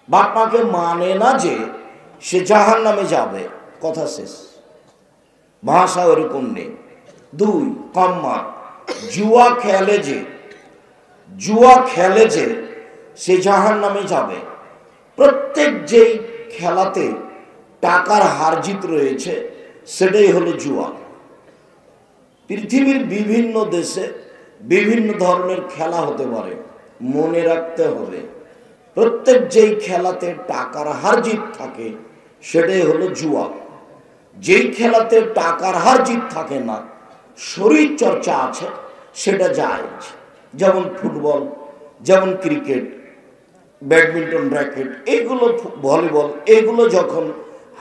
বাপ মাকে মানে না যে সে জাহান্নামে যাবে, কথা শেষ। ভাষা ওরকম নেই। 2 কম মার্ক। জুয়া খেলে যে সে জাহান্নামে যাবে। প্রত্যেক যেই খেলাতে টাকার হার জিত রয়েছে সেটাই হলো জুয়া। পৃথিবীর বিভিন্ন দেশে বিভিন্ন ধরনের খেলা হতে পারে, মনে রাখতে হবে প্রত্যেক যেই খেলাতে টাকার হার জিত থাকে সেটাই হলো জুয়া। যেই খেলাতে টাকার হার জিত থাকে না, শরীর চর্চা আছে, সেটা জায়েজ। যেমন ফুটবল, যেমন ক্রিকেট, ব্যাডমিন্টন, র্যাকেট, এগুলো, ভলিবল, এগুলো যখন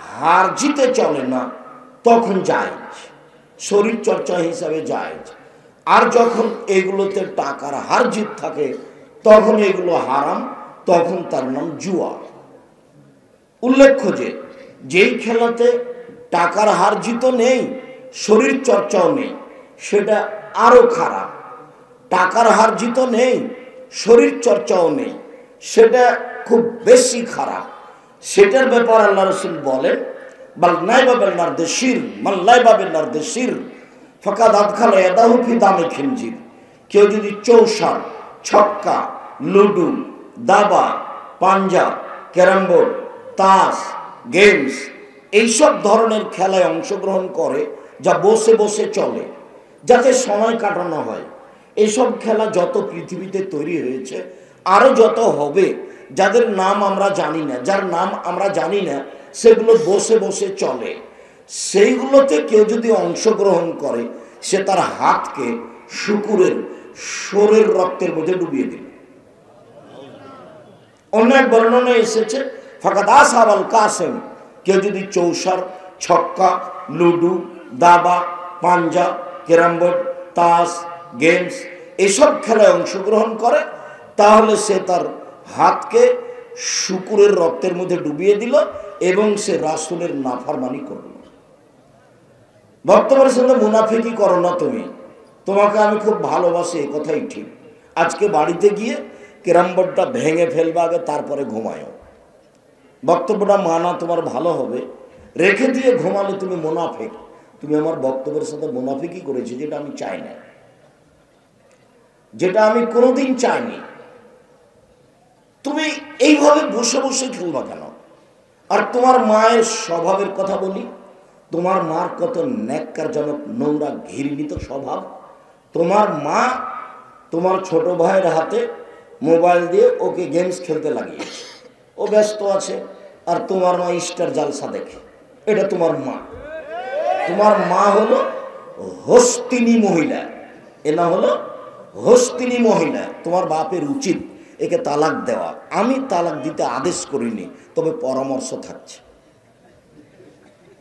হার জিতে চলে না তখন জায়েজ, শরীর চর্চা হিসাবে জায়েজ। আর যখন এগুলোতে টাকার হার জিত থাকে তখন এগুলো হারাম, তখন তার নাম জুয়া। উল্লেখ্য যে যেই খেলাতে টাকার হার জিত নেই, শরীর চর্চাও নেই, সেটা আরো খারাপ। টাকার হার জিত নেই, শরীর চর্চাও নেই, সেটা খুব বেশি খারাপ। সেটার ব্যাপার আল্লাহ রাসূল বলেন, বাল নাইবা বিল নারদেশির মান লাইবা বিল নারদেশির ফাকাদ আদখালা ইয়াদাহু ফি দামি খিনজির। কেউ যদি চৌসার, ছক্কা, লুডু, দাবা, পাঞ্জা, ক্যারাম বোর্ড, তাস, গেমস, এইসব ধরনের খেলায় অংশগ্রহণ করে যা বসে বসে চলে, যাতে সময় কাটানো হয়, এসব খেলা যত পৃথিবীতে তৈরি হয়েছে, আরও যত হবে, যাদের নাম আমরা জানি না, যার নাম আমরা জানি না, সেগুলো বসে বসে চলে, সেইগুলোতে কেউ যদি অংশগ্রহণ করে সে তার হাতকে শুকুরের শোরের রক্তের মধ্যে ডুবিয়ে দিল। অন্য এক বর্ণনায় এসেছে ফাকাদ আসহাবাল কাসেম, কেউ যদি চৌসার, ছক্কা, লুডু, দাবা, পাঞ্জা, ক্যারাম বোর্ড, তাস, গেমস, এসব খেলায় অংশগ্রহণ করে, তাহলে সে তার হাতকে শুকুরের রক্তের মধ্যে ডুবিয়ে দিল এবং সে রাসূলের নাফরমানি করল। বর্তমানের সঙ্গে মুনাফিকি করো না তুমি, তোমাকে আমি খুব ভালোবাসি, এই কথাই ঠিক। আজকে বাড়িতে গিয়ে ক্যারাম বোর্ডটা ভেঙে ফেলবে আগে, তারপরে ঘুমায়ও। বক্তব্যটা মানা তোমার ভালো হবে, রেখে দিয়ে ঘুমালে তুমি মুনাফিক। তুমি আমার বক্তব্যের সাথে মুনাফিকি করেছি, যেটা আমি চাই না, যেটা আমি কোনোদিন চাইনি। তুমি এইভাবে বসে বসে খেলবা কেন? আর তোমার মায়ের স্বভাবের কথা বলি, তোমার মার কত ন্যাক্কারজনক, নোংরা, ঘৃণিত স্বভাব। তোমার মা তোমার ছোট ভাইয়ের হাতে মোবাইল দিয়ে ওকে গেমস খেলতে লাগিয়েছে, ও ব্যস্ত আছে, আর তোমার মা স্টার জালসা দেখে। এটা তোমার মা। তোমার মা হলো হস্তিনী মহিলা, এ না হলো হস্তিনী মহিলা। তোমার বাপের উচিত একে তালাক দেওয়া। আমি তালাক দিতে আদেশ করিনি, তবে পরামর্শ থাকছে।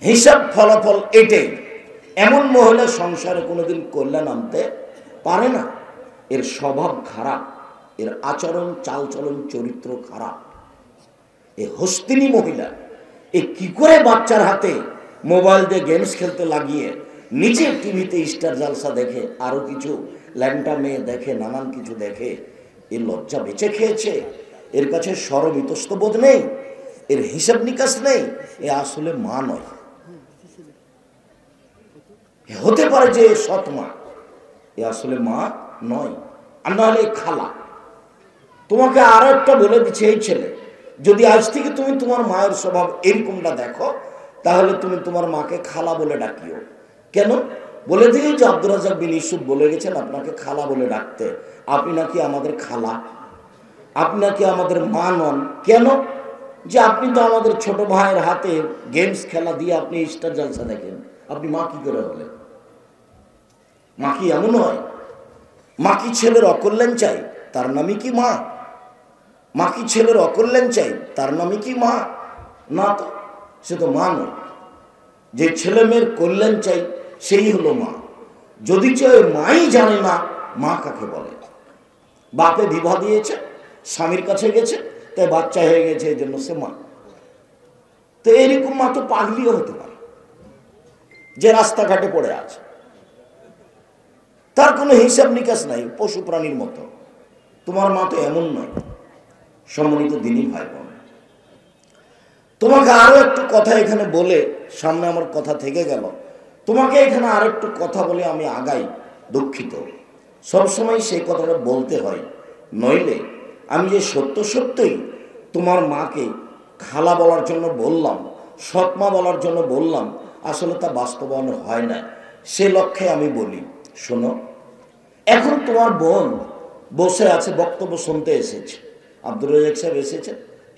হিসাব ফলাফল এটাই। এমন মহিলা সংসারে কোনোদিন কল্যাণ আনতে পারে না। এর স্বভাব খারাপ, এর আচরণ, চালচলন, চরিত্র খারাপ। এ হস্তিনী মহিলা এ কি করে বাচ্চার হাতে মোবাইল দিয়ে গেমস খেলতে লাগিয়ে নিচে টিভিতে স্টার জালসা দেখে, আরো কিছু ল্যাংটা মেয়ে দেখে, নানান কিছু দেখে। এ লজ্জা বেঁচে খেয়েছে, এর কাছে সরব ইতস্তবোধ নেই, এর হিসাব নিকাশ নেই। এ আসলে মা নয়। হতে পারে যে সৎ মা, এ আসলে মা নয়, আর নাহলে খালা। তোমাকে আরো একটা বলে দিচ্ছে, এই ছেলে, যদি আজ থেকে তুমি তোমার মায়ের স্বভাব এরকমটা দেখো, তাহলে তুমি তোমার মাকে খালা বলে ডাকিও। কেন? বলে দিয়ে যে আব্দুর রাজ্জাক বিন ইউসুফ বলে গেছেন আপনাকে খালা বলে ডাকতে। আপনি নাকি আমাদের খালা, আপনি নাকি আমাদের মা নন। কেন? যে আপনি তো আমাদের ছোট ভাইয়ের হাতে গেমস খেলা দিয়ে আপনি স্টার জালসা দেখেন, আপনি মা কি করে হলেন? মা কি এমন হয়? মা কি ছেলের অকল্যাণ চাই? তার নামই কি মা? মা কি ছেলের অকল্যাণ চাই? তার নামই কি মা? না তো, সে তো মা নয়। যে ছেলে মেয়ের কল্যাণ চাই সেই হলো মা। যদি চাই মাই জানে না মা কাকে বলে। বাপে বিবাহ দিয়েছে, স্বামীর কাছে গেছে, তাই বাচ্চা হয়ে গেছে, এই জন্য সে মা। তো এরকম মা তো পাগলিও হতে পারে, যে রাস্তাঘাটে পড়ে আছে, তার কোনো হিসাব নিকাশ নাই, পশু প্রাণীর মতো। তোমার মা তো এমন নয়। সম্মানিত দিনী ভাই বোন, তোমাকে আরো একটু কথা এখানে বলে, সামনে আমার কথা থেকে গেল, তোমাকে এখানে আর একটু কথা বলে আমি আগাই। দুঃখিত, সবসময় সেই কথাটা বলতে হয়, নইলে আমি যে সত্য সত্যই তোমার মাকে খালা বলার জন্য বললাম, সৎমা বলার জন্য বললাম, আসলে তা বাস্তবায়ন হয় না। সে লক্ষ্যে আমি বলি, শোনো, এখন তোমার বোন বসে আছে, বক্তব্য শুনতে এসেছে, আব্দুর রাজ্জাক সাহেব এসেছে,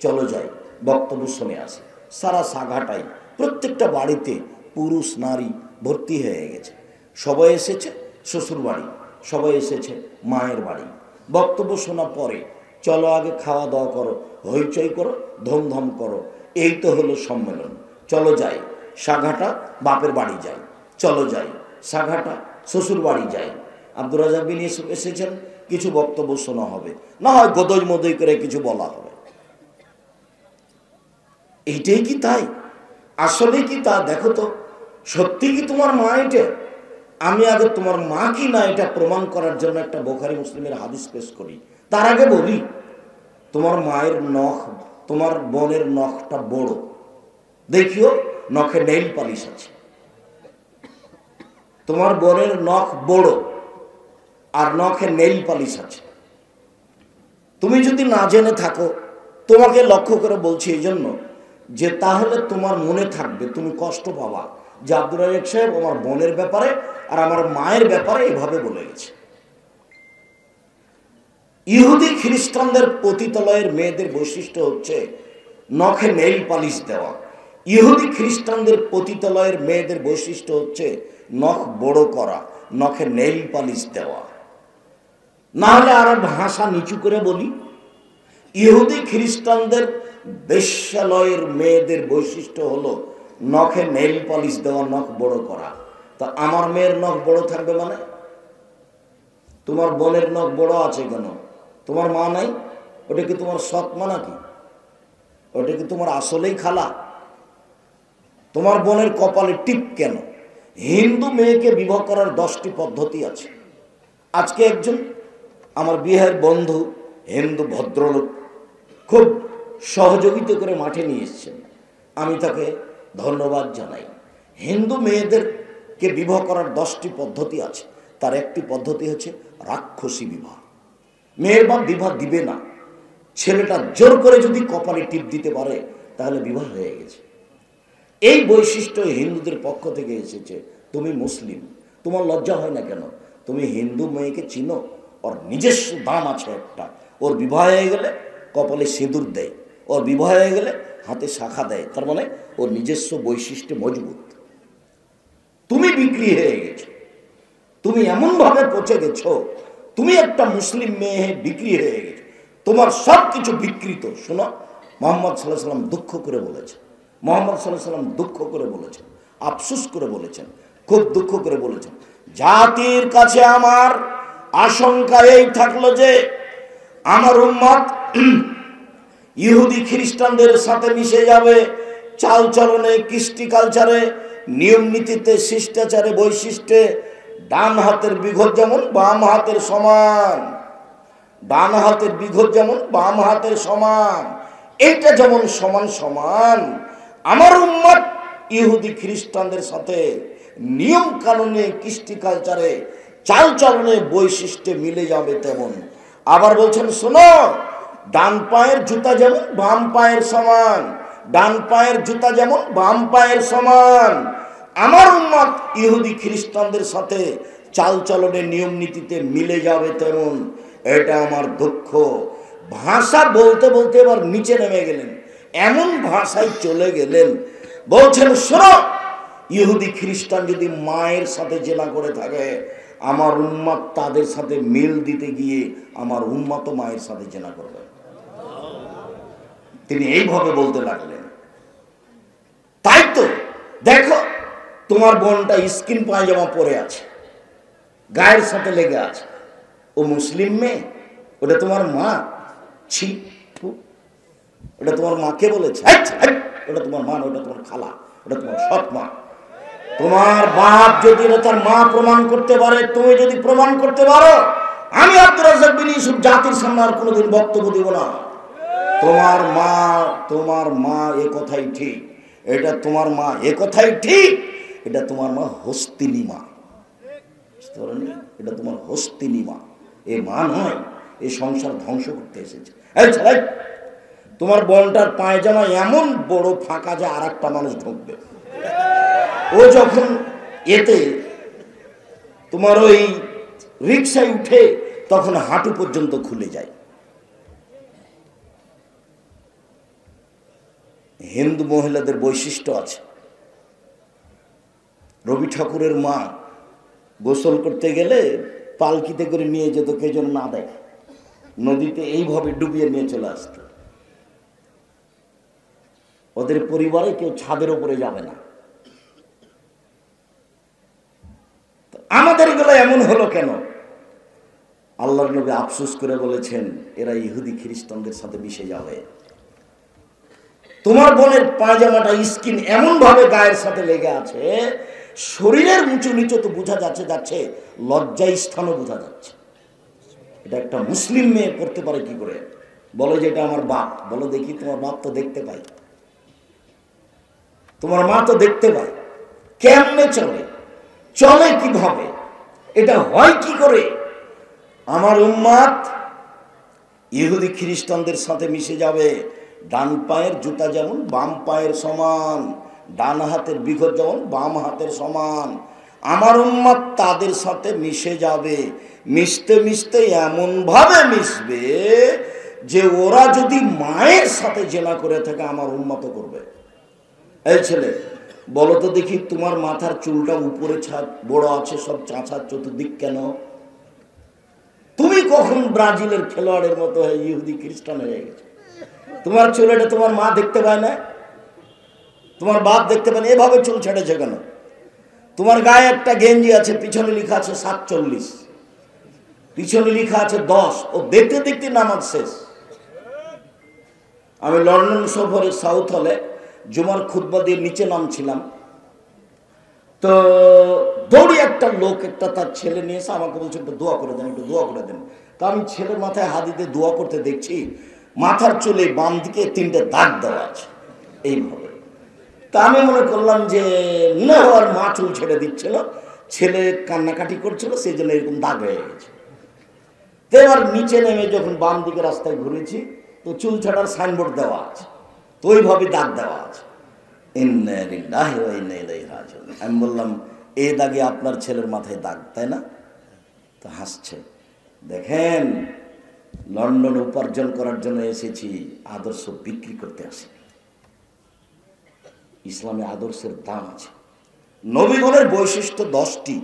চলো যাই, বক্তব্য শুনে আসে। সারা সাঘাটাই প্রত্যেকটা বাড়িতে পুরুষ নারী ভর্তি হয়ে গেছে। সবাই এসেছে শ্বশুর বাড়ি, সবাই এসেছে মায়ের বাড়ি। বক্তব্য শোনার পরে চলো আগে খাওয়া দাওয়া করো, হইচই করো, ধুমধাম করো, এই তো হলো সম্মেলন। চলো যাই, সাঘাটা বাপের বাড়ি যাই, চলো যাই, সাঘাটা শ্বশুর বাড়ি যাই। আব্দুর রাজ্জাক বিন ইউসুফ এসেছেন, কিছু বক্তব্য শোনা হবে, না হয় গদই মদই করে কিছু বলা হবে। এইটাই কি তাই? আসলে কি তা দেখো তো, সত্যি কি তোমার মা এটা? আমি আগে তোমার মা কি না এটা প্রমাণ করার জন্য একটা বুখারী মুসলিমের হাদিস পেশ করি। তার আগে বলি, তোমার মায়ের নখ, তোমার বোনের নখটা বড়, দেখিও নখে নেইল পালিশ আছে। তোমার বোনের নখ বড় আর নখে নেইল পালিশ আছে। তুমি যদি না জেনে থাকো, তোমাকে লক্ষ্য করে বলছি এই জন্য যে তাহলে তোমার মনে থাকবে, তুমি কষ্ট পাবা যে আব্দুর রাজ্জাক সাহেব আমার বোনের ব্যাপারে আর আমার মায়ের ব্যাপারে এভাবে বলে গেছে। ইহুদি খ্রিস্টানদের পতিতালয়ের মেয়েদের বৈশিষ্ট্য হচ্ছে নখে নেইল পালিশ দেওয়া। ইহুদি খ্রিস্টানদের পতিতালয়ের মেয়েদের বৈশিষ্ট্য হচ্ছে নখ বড় করা, নখে নেইল পালিশ দেওয়া। না হলে আরো ভাষা নিচু করে বলি, ইহুদি খ্রিস্টানদের বেশ্যালয়ের মেয়েদের বৈশিষ্ট্য হলো নখে নেইল পালিশ দেওয়া, নখ বড় করা। তা আমার মেয়ের নখ বড় থাকবে মানে? তোমার বোনের নখ বড় আছে কেন? তোমার মা নাই? ওটা কি তোমার সৎ মা নাকি? ওটা কি তোমার আসলেই খালা? তোমার বোনের কপালে টিপ কেন? হিন্দু মেয়েকে বিবাহ করার 10টি পদ্ধতি আছে। আজকে একজন আমার বিয়ের বন্ধু, হিন্দু ভদ্রলোক, খুব সহযোগিতা করে মাঠে নিয়ে এসেছেন, আমি তাকে ধন্যবাদ জানাই। হিন্দু মেয়েদেরকে বিবাহ করার 10টি পদ্ধতি আছে। তার একটি পদ্ধতি হচ্ছে রাক্ষসী বিবাহ। মেয়ের বাপ বিবাহ দিবে না, ছেলেটা জোর করে যদি কপালে টিপ দিতে পারে তাহলে বিবাহ হয়ে গেছে। এই বৈশিষ্ট্য হিন্দুদের পক্ষ থেকে এসেছে। তুমি মুসলিম, তোমার লজ্জা হয় না কেন? তুমি হিন্দু মেয়েকে চিনো, ওর নিজস্ব দাম আছে একটা। ওর বিবাহ হয়ে গেলে কপালে সিঁদুর দেয়, ওর বিবাহ হয়ে গেলে হাতে শাখা দেয়, তার মানে ওর নিজস্ব বৈশিষ্ট্য মজবুত। তুমি বিক্রি হয়ে গেছো, তুমি এমনভাবে পচে গেছো, তুমি একটা মুসলিম মেয়ে বিক্রি হয়ে গেছো, তোমার সব কিছু বিকৃত। শোনো, মুহাম্মদ সাল্লাল্লাহু আলাইহি ওয়াসাল্লাম দুঃখ করে বলেছেন, মুহাম্মদ সাল্লাল্লাহু আলাইহি ওয়াসাল্লাম দুঃখ করে বলেছেন, আফসোস করে বলেছেন, খুব দুঃখ করে বলেছেন, জাতির কাছে আমার আশঙ্কা এই থাকলো যে আমার উম্মত ইহুদি খ্রিস্টানদের সাথে মিশে যাবে, চালচলনে, কৃষ্টি কালচারে, নিয়ম নীতিতে, শিষ্টাচারে, বৈশিষ্ট্যে। ডান হাতের বিঘত যেমন বাম হাতের সমান, ডান হাতের বিঘত যেমন বাম হাতের সমান, এটা যেমন সমান সমান, আমার উম্মত ইহুদি খ্রিস্টানদের সাথে নিয়ম কানুনে, কৃষ্টি কালচারে, চালচলনে, বৈশিষ্ট্যে মিলে যাবে তেমন। আবার বলছেন, শোনো, ডান পায়ের জুতা যেমন বাম পায়ের সমান, ডান পায়ের জুতা যেমন বাম পায়ের সমান, আমার উম্মত ইহুদি খ্রিস্টানদের সাথে চালচলনে, নিয়ম নীতিতে মিলে যাবে তেমন। এটা আমার দুঃখ। ভাষা বলতে বলতে এবার নিচে নেমে গেলেন, এমন ভাষায় চলে গেলেন, বলছেন, শোনো, ইহুদি খ্রিস্টান যদি মায়ের সাথে জেনা করে থাকে, আমার উম্মত তাদের সাথে মিল দিতে গিয়ে আমার উম্মত মায়ের সাথে জেনা করবে। তিনি এইভাবে বলতে লাগলেন। তাই তো দেখো, তোমার বোনটা স্কিন পায়জামা পরে আছে, গায়ের সাথে লেগে আছে, ও মুসলিম মেয়ে, ওটা তোমার মা? ছি, ওটা তোমার মাকে বলেছে? ওটা তোমার মা, ওটা তোমার খালা, ওটা তোমার সৎ মা। তোমার বাপ যদি তার মা প্রমাণ করতে পারে, তুমি যদি প্রমাণ করতে পারো, আমি আব্দুর রাজ্জাক বিন ইউসুফ জাতির সামনে আর কোনোদিন বক্তব্য দিব না। তোমার মা এ কথাই ঠিক, এটা তোমার মা এ কথাই ঠিক, এটা তোমার মা হস্তিনী মা, বুঝতে পারেননি? এটা তোমার হস্তিনী মা, এ মা নয়, এই সংসার ধ্বংস করতে এসেছে। এই ছেলে, তোমার বোনটার পায়জামা এমন বড় ফাঁকা যে আর একটা মানুষ ঢুকবে। ও যখন এতে তোমার ওই রিক্সায় উঠে তখন হাঁটু পর্যন্ত খুলে যায়। হিন্দু মহিলাদের বৈশিষ্ট্য আছে। রবি ঠাকুরের মা গোসল করতে গেলে পালকিতে করে নিয়ে যেত, কে যেন না দেয়, নদীতে এইভাবে ডুবিয়ে নিয়ে চলে আসতো। ওদের পরিবারে কেউ ছাদের উপরে যাবে না। আমাদের এগুলো এমন হলো কেন? আল্লাহর নবী আফসোস করে বলেছেন, এরা ইহুদি খ্রিস্টানদের সাথে মিশে যাবে। তোমার বোনের পায়জামাটা স্কিন এমন ভাবে গায়ের সাথে লেগে আছে, শরীরের উঁচু নিচু তো বোঝা যাচ্ছে, লজ্জা স্থানও বোঝা যাচ্ছে। এটা একটা মুসলিম মেয়ে করতে পারে কি করে? বলো যে এটা আমার বাপ। বলো দেখি, তোমার বাপ তো দেখতে পাই, তোমার মা তো দেখতে পায়। কেমনে চলে কিভাবে? এটা হয় কি করে? আমার উম্মাত ইহুদি খ্রিস্টানদের সাথে মিশে যাবে। ডান পায়ের জুতা যেমন বাম পায়ের সমান, ডান হাতের বিঘত যেমন বাম হাতের সমান, আমার উম্মাত তাদের সাথে মিশে যাবে। মিশতে মিশতে এমন ভাবে মিশবে যে ওরা যদি মায়ের সাথে জেনা করে থাকে, আমার উম্মাতও করবে। এই ছেলে, বলো তো দেখি, তোমার মাথার চুলটা উপরে বড় আছে, সব চাঁচার চতুর্দিক কেন? তুমি কখন ব্রাজিলের খেলোয়াড়ের মতো হয়ে ইহুদি খ্রিস্টান হয়ে গেছে? তোমার চুল, এটা তোমার মা দেখতে পায় না, তোমার বাপ দেখতে পায় না, এভাবে চুল ছেড়েছে কেন? তোমার গায়ে একটা গেঞ্জি আছে, পিছনে লেখা আছে 47, পিছনে লেখা আছে 10, ও দেখতে দেখতে নামাজ শেষ। আমি লন্ডন সফরে সাউথ হলে জুমার খুতবা দিয়ে নিচে নামছিলাম, তো দৌড়ি একটা লোক একটা তার ছেলে নিয়ে এসে আমাকে বলছে একটু দোয়া করে দেন, একটু দোয়া করে দেন। তা আমি ছেলের মাথায় হাত দিতে দোয়া করতে দেখছি, মাথার চুলে বাম দিকে 3টে দাগ দেওয়া আছে এইভাবে। তা আমি মনে করলাম যে মনে হওয়ার মা চুল ছেড়ে দিচ্ছিল, ছেলে কান্নাকাটি করছিল, সেই জন্য এরকম দাগ হয়ে গেছে। তো এবার নিচে নেমে যখন বাম দিকে রাস্তায় ঘুরেছি, তো চুল ছাড়ার সাইনবোর্ড দেওয়া আছে, তো ওইভাবে দাগ দেওয়া আছে। আমি বললাম, এই দাগে আপনার ছেলের মাথায় দাগ, তাই না? তো হাসছে। দেখেন, লন্ডন উপার্জন করার জন্য এসেছি, আদর্শ বিক্রি করতে আসি। ইসলামে আদর্শের দাম আছে। নবীগণের বৈশিষ্ট্য 10টি,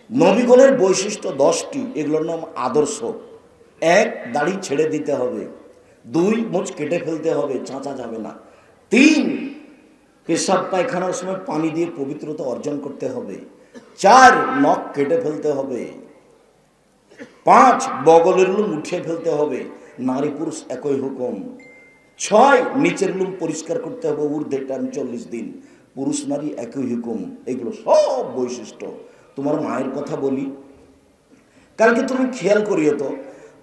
নবীগণের বৈশিষ্ট্য 10টি, এগুলোর নাম আদর্শ। 1, দাড়ি ছেড়ে দিতে হবে। 2, মুছ কেটে ফেলতে হবে, চাঁচা যাবে না। 3, পেশাব পায়খানার সময় পানি দিয়ে পবিত্রতা অর্জন করতে হবে। 4, নখ কেটে ফেলতে হবে। 5, বগলের লুম উঠিয়ে ফেলতে হবে, নারী পুরুষ একই হুকুম। 6, নিচের লুম পরিষ্কার করতে হবে, ঊর্ধ্বে টান 40 দিন, পুরুষ নারী একই হুকুম। এগুলো সব বৈশিষ্ট্য। তোমার মায়ের কথা বলি, কালকে তুমি খেয়াল করিও তো,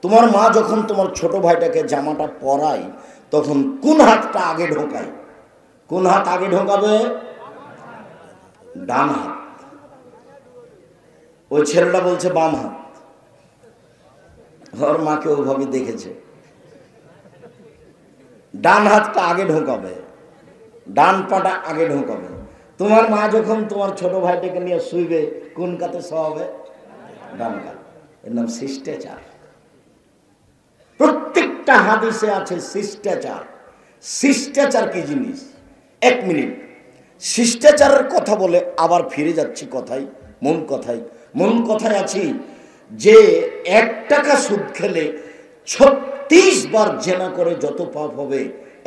তোমার মা যখন তোমার ছোট ভাইটাকে জামাটা পরায়, তখন কোন হাতটা আগে ঢোকায়? কোন হাত আগে ঢোকাবে? ডান হাত। ওই ছেলেটা বলছে বাম হাত। ওর মাকে ওভাবে দেখেছে, ডান হাতটা আগে ঢোকাবে, ডান পাটা আগে ঢোকাবে। তোমার মা যখন তোমার ছোট ভাইটাকে নিয়ে শুইবে, কোন কাতে শোয়াবে? ডান কাত। এর নাম শিষ্টাচার। প্রত্যেকটা হাদিসে আছে শিষ্টাচার। শিষ্টাচার কি জিনিস? 1 মিনিট, শিষ্টাচারের কথা বলে আবার ফিরে যাচ্ছি কথায়, মূল কথায় আছি যে 1 টাকা সুদ খেলে 36 বার জেনা করে যত পাপ হবে,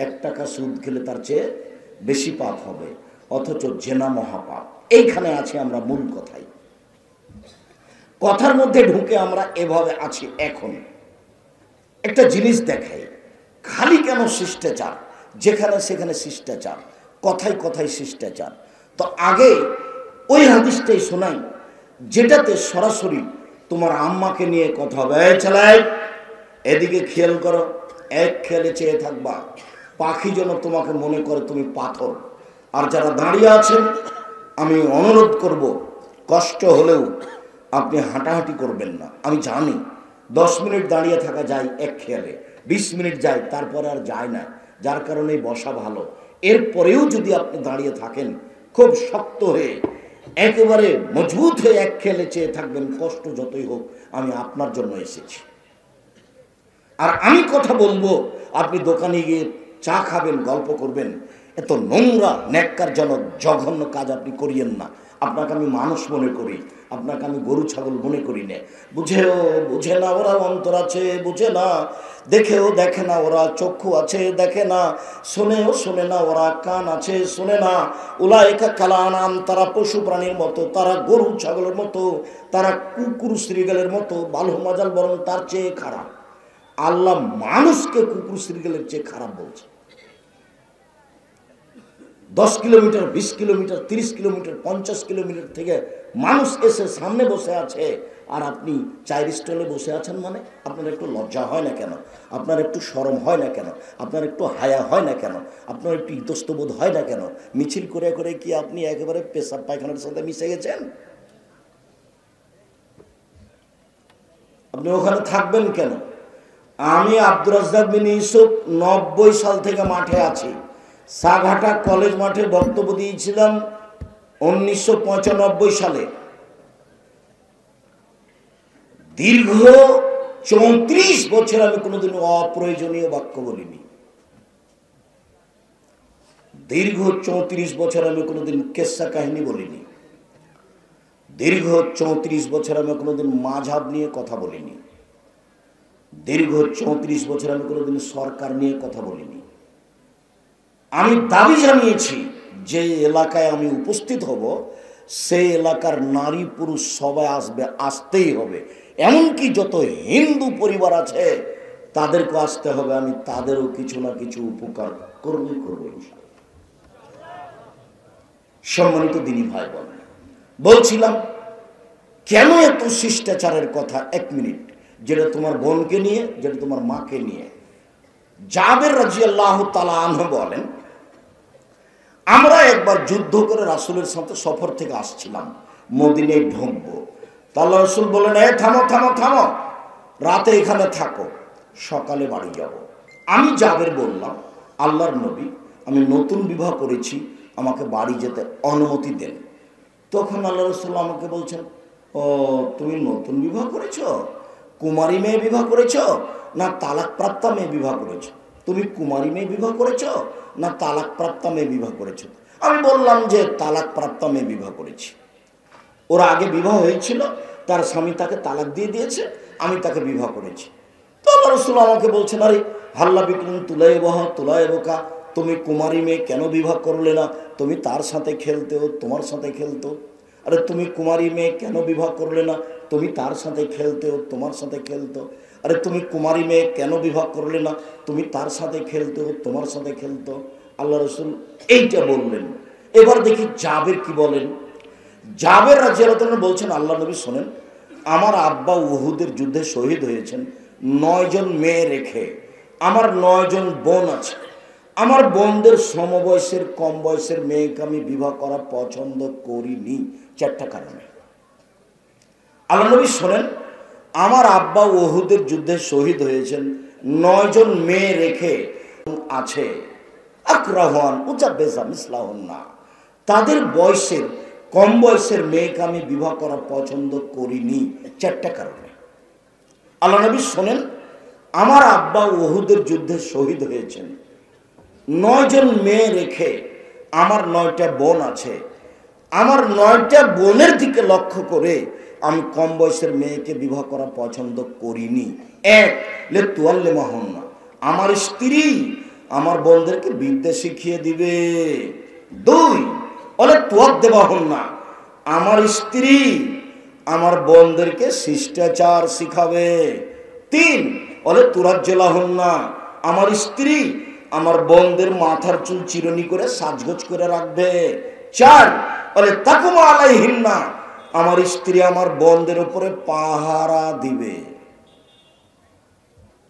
1 টাকা সুদ খেলে তার চেয়ে বেশি পাপ হবে, অথচ জেনা মহাপাপ। এইখানে আছি আমরা মূল কথার মধ্যে ঢুকে আমরা এভাবে আছি। এখন একটা জিনিস দেখাই, খালি কেন শিষ্টাচার? যেখানে সেখানে শিষ্টাচার, কথায় কথায় শিষ্টাচার। তো আগে ওই হাদিসটাই শোনাই, যেটাতে সরাসরি তোমার আম্মাকে নিয়ে কথা হবে। এই ছেলে, এদিকে খেয়াল করো, এক খেয়ালে চেয়ে থাকবা, পাখি যেন তোমাকে মনে করে তুমি পাথর। আর যারা দাঁড়িয়ে আছেন, আমি অনুরোধ করব, কষ্ট হলেও আপনি হাঁটাহাঁটি করবেন না। আমি জানি 10 মিনিট দাঁড়িয়ে থাকা যায় এক খেয়ালে, 20 মিনিট যায়, তারপরে আর যায় না, যার কারণে বসা ভালো। এরপরেও যদি আপনি দাঁড়িয়ে থাকেন খুব শক্ত হয়ে, একেবারে মজবুত হয়ে এক খেয়ালে চেয়ে থাকবেন, কষ্ট যতই হোক আমি আপনার জন্য এসেছি। আর আমি কথা বলবো, আপনি দোকানে গিয়ে চা খাবেন, গল্প করবেন, এত নোংরা ন্যাক্কারজনক জঘন্য কাজ আপনি করিয়েন না। আপনাকে আমি মানুষ মনে করি, আপনাকে আমি গরু ছাগল মনে করি না। বুঝেও বুঝে না ওরা, অন্তর আছে বুঝে না, দেখেও দেখে না ওরা, চক্ষু আছে দেখে না, শোনেও শোনে না ওরা, কান আছে শোনে না। উলাইকা কালানাম, তারা পশু প্রাণীর মতো, তারা গরু ছাগলের মতো, তারা কুকুর শ্রীগালের মতো, বালু মাজাল বরং তার চেয়ে খারাপ। আল্লাহ মানুষকে কুকুর শ্রীগালের চেয়ে খারাপ বলছে। 10 কিলোমিটার, 20 কিলোমিটার, 30 কিলোমিটার, 50 কিলোমিটার থেকে মানুষ এসে সামনে বসে আছে, আর আপনি চায়ের স্টলে বসে আছেন। মানে আপনার একটু লজ্জা হয় না কেন? আপনার একটু শরম হয় না কেন? আপনার একটু হায়া হয় না কেন? আপনার একটু ইতস্তবোধ হয় না কেন? মিছিল করে করে কি আপনি একেবারে পেশাব পায়খানার সাথে মিশে গেছেন? আপনি ওখানে থাকবেন কেন? আমি আব্দুর রাজ্জাক বিন ইউসুফ 90 সাল থেকে মাঠে আছি। সাঘাটা কলেজ মাঠে বক্তব্য দিয়েছিলাম 1995 সালে। দীর্ঘ 34 বছর আমি কোনোদিন অপ্রয়োজনীয় বাক্য বলিনি। দীর্ঘ 34 বছর আমি কোনোদিন কেসা কাহিনী বলিনি। দীর্ঘ 34 বছর আমি কোনোদিন মাঝহাব নিয়ে কথা বলিনি। দীর্ঘ 34 বছর আমি কোনোদিন সরকার নিয়ে কথা বলিনি। আমি দাবি জানিয়েছি যে এলাকায় আমি উপস্থিত হব, সেই এলাকার নারী পুরুষ সবাই আসবে, আসতেই হবে। এমনকি যত হিন্দু পরিবার আছে তাদেরকে আসতে হবে। আমি তাদেরও কিছু না কিছু উপকার করবই করবো। সম্মানিত দিনী ভাই বোন, বলছিলাম কেন এত শিষ্টাচারের কথা? 1 মিনিট। যেটা তোমার বোনকে নিয়ে, যেটা তোমার মাকে নিয়ে। জাবের রাদিয়াল্লাহু তাআলা আনহু বলেন, আমরা একবার যুদ্ধ করে রাসূলের সাথে সফর থেকে আসছিলাম, মদিনায় ঢুকবো। তা আল্লাহ রাসূল বলেন, এই থামো থামো থামো, রাতে এখানে থাকো, সকালে বাড়ি যাব। আমি জাবের বললাম, আল্লাহর নবী, আমি নতুন বিবাহ করেছি, আমাকে বাড়ি যেতে অনুমতি দেন। তখন আল্লাহ রাসূল আমাকে বলছেন, ও তুমি নতুন বিবাহ করেছো? কুমারী মেয়ে বিবাহ করেছো না তালাকপ্রাপ্তা মেয়ে বিবাহ করেছো? তুমি কুমারী মেয়ে বিবাহ করেছো না তালাকপ্রাপ্তা মেয়ে বিবাহ করেছো? আমি বললাম যে তালাকপ্রাপ্তা মেয়ে বিবাহ করেছি। ওরা আগে বিবাহ হয়েছিল, তার স্বামী তাকে তালাক দিয়ে দিয়েছে, আমি তাকে বিবাহ করেছি। তো আল্লাহ রাসূল আমাকে বলছেন, আরে হাল্লা বিক্রম তুলাই বহ তুলাই বোকা, তুমি কুমারী মেয়ে কেন বিবাহ করলে না? তুমি তার সাথে খেলতেও, তোমার সাথে খেলতো। আরে তুমি কুমারী মেয়ে কেন বিবাহ করলে না? তুমি তার সাথে খেলতেও, তোমার সাথে খেলতো। আরে তুমি কুমারী মেয়ে কেন বিবাহ করলে না? তুমি তার সাথে খেলতেও, তোমার সাথে খেলতো। আল্লাহ রাসূল এইটা বললেন। এবার দেখি জাবের কি বলেন। জাবের রাদিয়াল্লাহু তাআলা বলছেন, আল্লাহ নবী শোনেন, আমার আব্বা উহুদের যুদ্ধে শহীদ হয়েছেন 9 জন মেয়ে রেখে। আমার 9 জন বোন আছে। আমার বোনদের সমবয়সের, কম বয়সের মেয়েকে আমি বিবাহ করা পছন্দ করিনি 4টা কারণে। আল্লাহ নবী শোনেন, আমার আব্বা উহুদের যুদ্ধে শহীদ হয়েছেন 9 জন মেয়ে রেখে আছে। আকরাহান উজাবেজা মিসলাহুন্না, তাদের বয়সের, কম বয়সের মেয়েকে আমি বিবাহ করা পছন্দ করিনি 4টা কারণে। আল্লাহ নবী শোনেন, আমার আব্বা উহুদের যুদ্ধে শহীদ হয়েছেন 9 জন মেয়ে রেখে। আমার 9টা বোন আছে। আমার 9টা বোনের দিকে লক্ষ্য করে আমি কম বয়সের মেয়েকে বিবাহ করা পছন্দ করিনি। 1 লে তুয়াল্লে মাহুন্না, আমার স্ত্রী আমার বোনদেরকে বিদ্যা শিখিয়ে দিবে। 2 অলে তুয়াদ দেবাহুন্না, আমার স্ত্রী আমার বোনদেরকে শিষ্টাচার শিখাবে। 3 অলে তুরাজ্জলাহুন্না, আমার স্ত্রী আমার বোনদের মাথার চুল চিরুনি করে সাজগোজ করে রাখবে। 4 অলে তাকুমা আলাইহিন্না, আমার স্ত্রী আমার বোনদের উপরে পাহারা দিবে।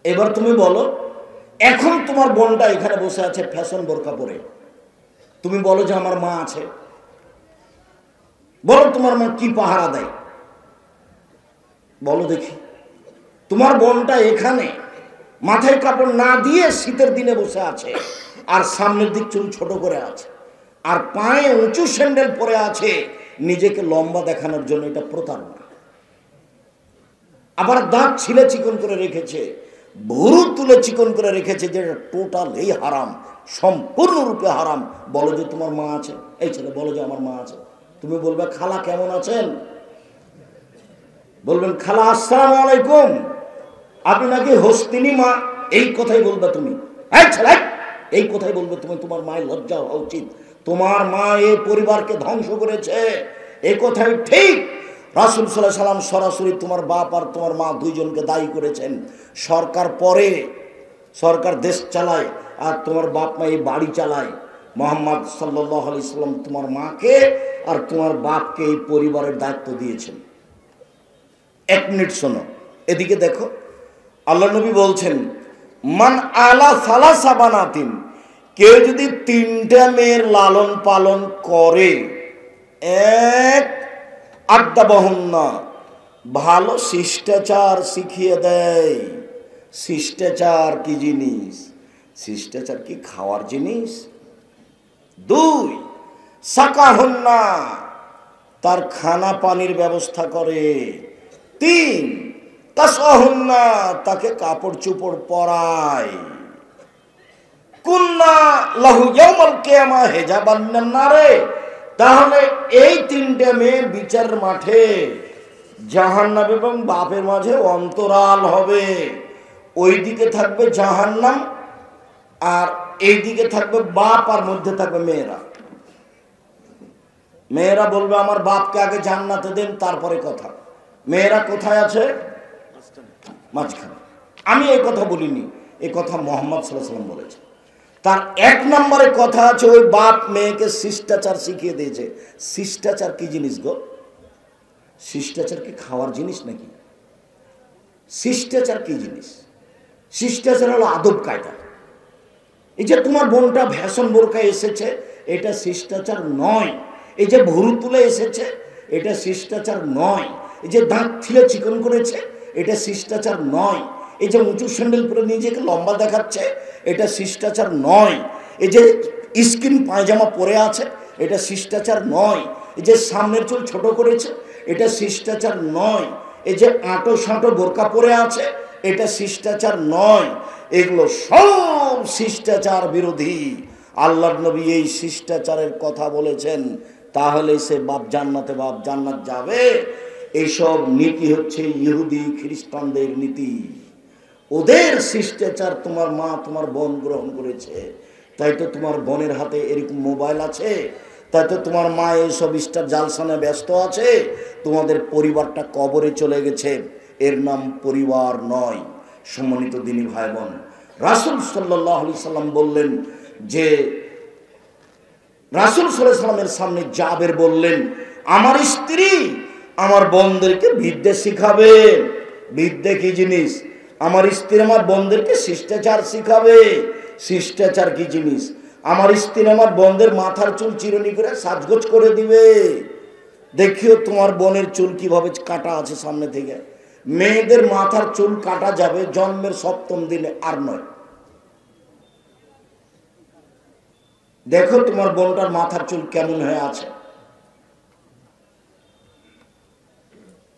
এবার তুমি বলো, এখন তোমার বোনটা এখানে বসে আছে ফ্যাশন বোরকা পরে, তুমি বলো যে আমার মা আছে, বলো তোমার মা কি পাহারা দেয়, বলো দেখি। তোমার বোনটা এখানে মাথায় কাপড় না দিয়ে শীতের দিনে বসে আছে, আর সামনের দিক চুল ছোট করে আছে, আর পায়ে উঁচু স্যান্ডেল পরে আছে নিজেকে লম্বা দেখানোর জন্য। এটা প্রতারণা। আবার দাঁত ছিলে চিকন করে রেখেছে, ভুরু তুলে চিকন করে রেখেছে, যেটা টোটাল এই হারাম, সম্পূর্ণরূপে হারাম। বলো যে তোমার মা আছে, এই ছেলে বলো যে আমার মা আছে। তুমি বলবে খালা কেমন আছেন, বলবেন খালা আসসালামু আলাইকুম, আপনি নাকি হস্তিনী মা, এই কথাই বলবে তুমি। এই ছেলে এই কথাই বলবে তুমি। তোমার মায়ের লজ্জা হওয়া উচিত। তোমার মা এই পরিবারকে ধ্বংস করেছে, এই কথাই ঠিক। রাসূল সাল্লাল্লাহু আলাইহি সাল্লাম সরাসরি তোমার বাপ আর তোমার মা দুইজনকে দায়ী করেছেন। সরকার পরে, সরকার দেশ চালায়, আর তোমার বাপ মা এই বাড়ি চালায়। মুহাম্মদ সাল্লাল্লাহু আলাইহি সাল্লাম তোমার মাকে আর তোমার বাপকে এই পরিবারের দায়িত্ব দিয়েছেন। এক মিনিট শোনো, এদিকে দেখো। আল্লাহ নবী বলছেন, মান আলা সালাসা বানাতিন, কেউ যদি তিনটা মেয়ের লালন পালন করে, এক আদ্দাবাহুন্না, ভালো শিষ্টাচার শিখিয়ে দেয়। শিষ্টাচার কি জিনিস? শিষ্টাচার কি খাওয়ার জিনিস? দুই সাকাহুন্না, তার খানা পানির ব্যবস্থা করে। তিন কাসাহুন্না, তাকে কাপড় চোপড় পরায়। কুন্না লাহু ইয়াউমাল কিয়ামা হিজাবান মিনান নারে, তাহলে এই তিনটে মেয়ে বিচারের মাঠে জাহান্নাম এবং বাপের মাঝে অন্তরাল হবে। ওইদিকে থাকবে জাহান্নাম, আর এইদিকে থাকবে বাপ, আর মধ্যে থাকবে মেয়েরা। মেয়েরা বলবে আমার বাপকে আগে জান্নাতে দেন, তারপরে কথা। মেয়েরা কোথায় আছে? মাঝখানে। আমি এই কথা বলিনি, এই কথা মুহাম্মদ সাল্লাল্লাহু আলাইহি ওয়াসাল্লাম বলেছে। তার এক নম্বরে কথা আছে, ওই বাপ মেয়েকে শিষ্টাচার শিখিয়ে দিয়েছে। শিষ্টাচার কি জিনিস গো? শিষ্টাচার কি খাওয়ার জিনিস নাকি? শিষ্টাচার কি জিনিস? শিষ্টাচার হলো আদব কায়দা। এই যে তোমার বোনটা ফ্যাশন বোরকায় এসেছে, এটা শিষ্টাচার নয়। এই যে ভুরু তুলে এসেছে, এটা শিষ্টাচার নয়। এই যে দাঁত ছিলে চিকন করেছে, এটা শিষ্টাচার নয়। এই যে উঁচু স্যান্ডেল পরে নিজেকে লম্বা দেখাচ্ছে, এটা শিষ্টাচার নয়। এই যে স্কিন পায়জামা পরে আছে, এটা শিষ্টাচার নয়। এই যে সামনের চুল ছোট করেছে, এটা শিষ্টাচার নয়। এই যে আঁটো সাঁটো বোরকা পরে আছে, এটা শিষ্টাচার নয়। এগুলো সব শিষ্টাচার বিরোধী। আল্লাহর নবী এই শিষ্টাচারের কথা বলেছেন, তাহলে সে বাপ জান্নাতে, বাপ জান্নাত যাবে। এইসব নীতি হচ্ছে ইহুদি খ্রিস্টানদের নীতি। ওদের শিষ্টাচার তোমার মা তোমার বোন গ্রহণ করেছে। তাই তো তোমার বোনের হাতে এরকম মোবাইল আছে, তাই তো তোমার মা এইসব স্টার জালসানে ব্যস্ত আছে। তোমাদের পরিবারটা কবরে চলে গেছে। এর নাম পরিবার নয়। সম্মানিত দিনী ভাই বোন, রাসূল সাল্লাল্লাহু আলাইহি সাল্লাম বললেন যে, রাসূল সাল্লাল্লাহু আলাইহি সাল্লামের সামনে জাবের বললেন, আমার স্ত্রী আমার বোনদেরকে বিদ্যা শিখাবে। বিদ্যা কি জিনিস? আমার স্ত্রী আমার বোনদেরকে শিষ্টাচার শিখাবে। শিষ্টাচার কি জিনিস? আমার স্ত্রী আমার বোনদের মাথার চুল চিরুনি করে সাজগোজ করে দিবে। দেখিও তোমার বোনের চুল কিভাবে কাটা আছে সামনে থেকে। মেয়েদের মাথার চুল কাটা যাবে জন্মের 7ম দিনে, আর নয়। দেখো তোমার বোনটার মাথার চুল কেমন হয়ে আছে।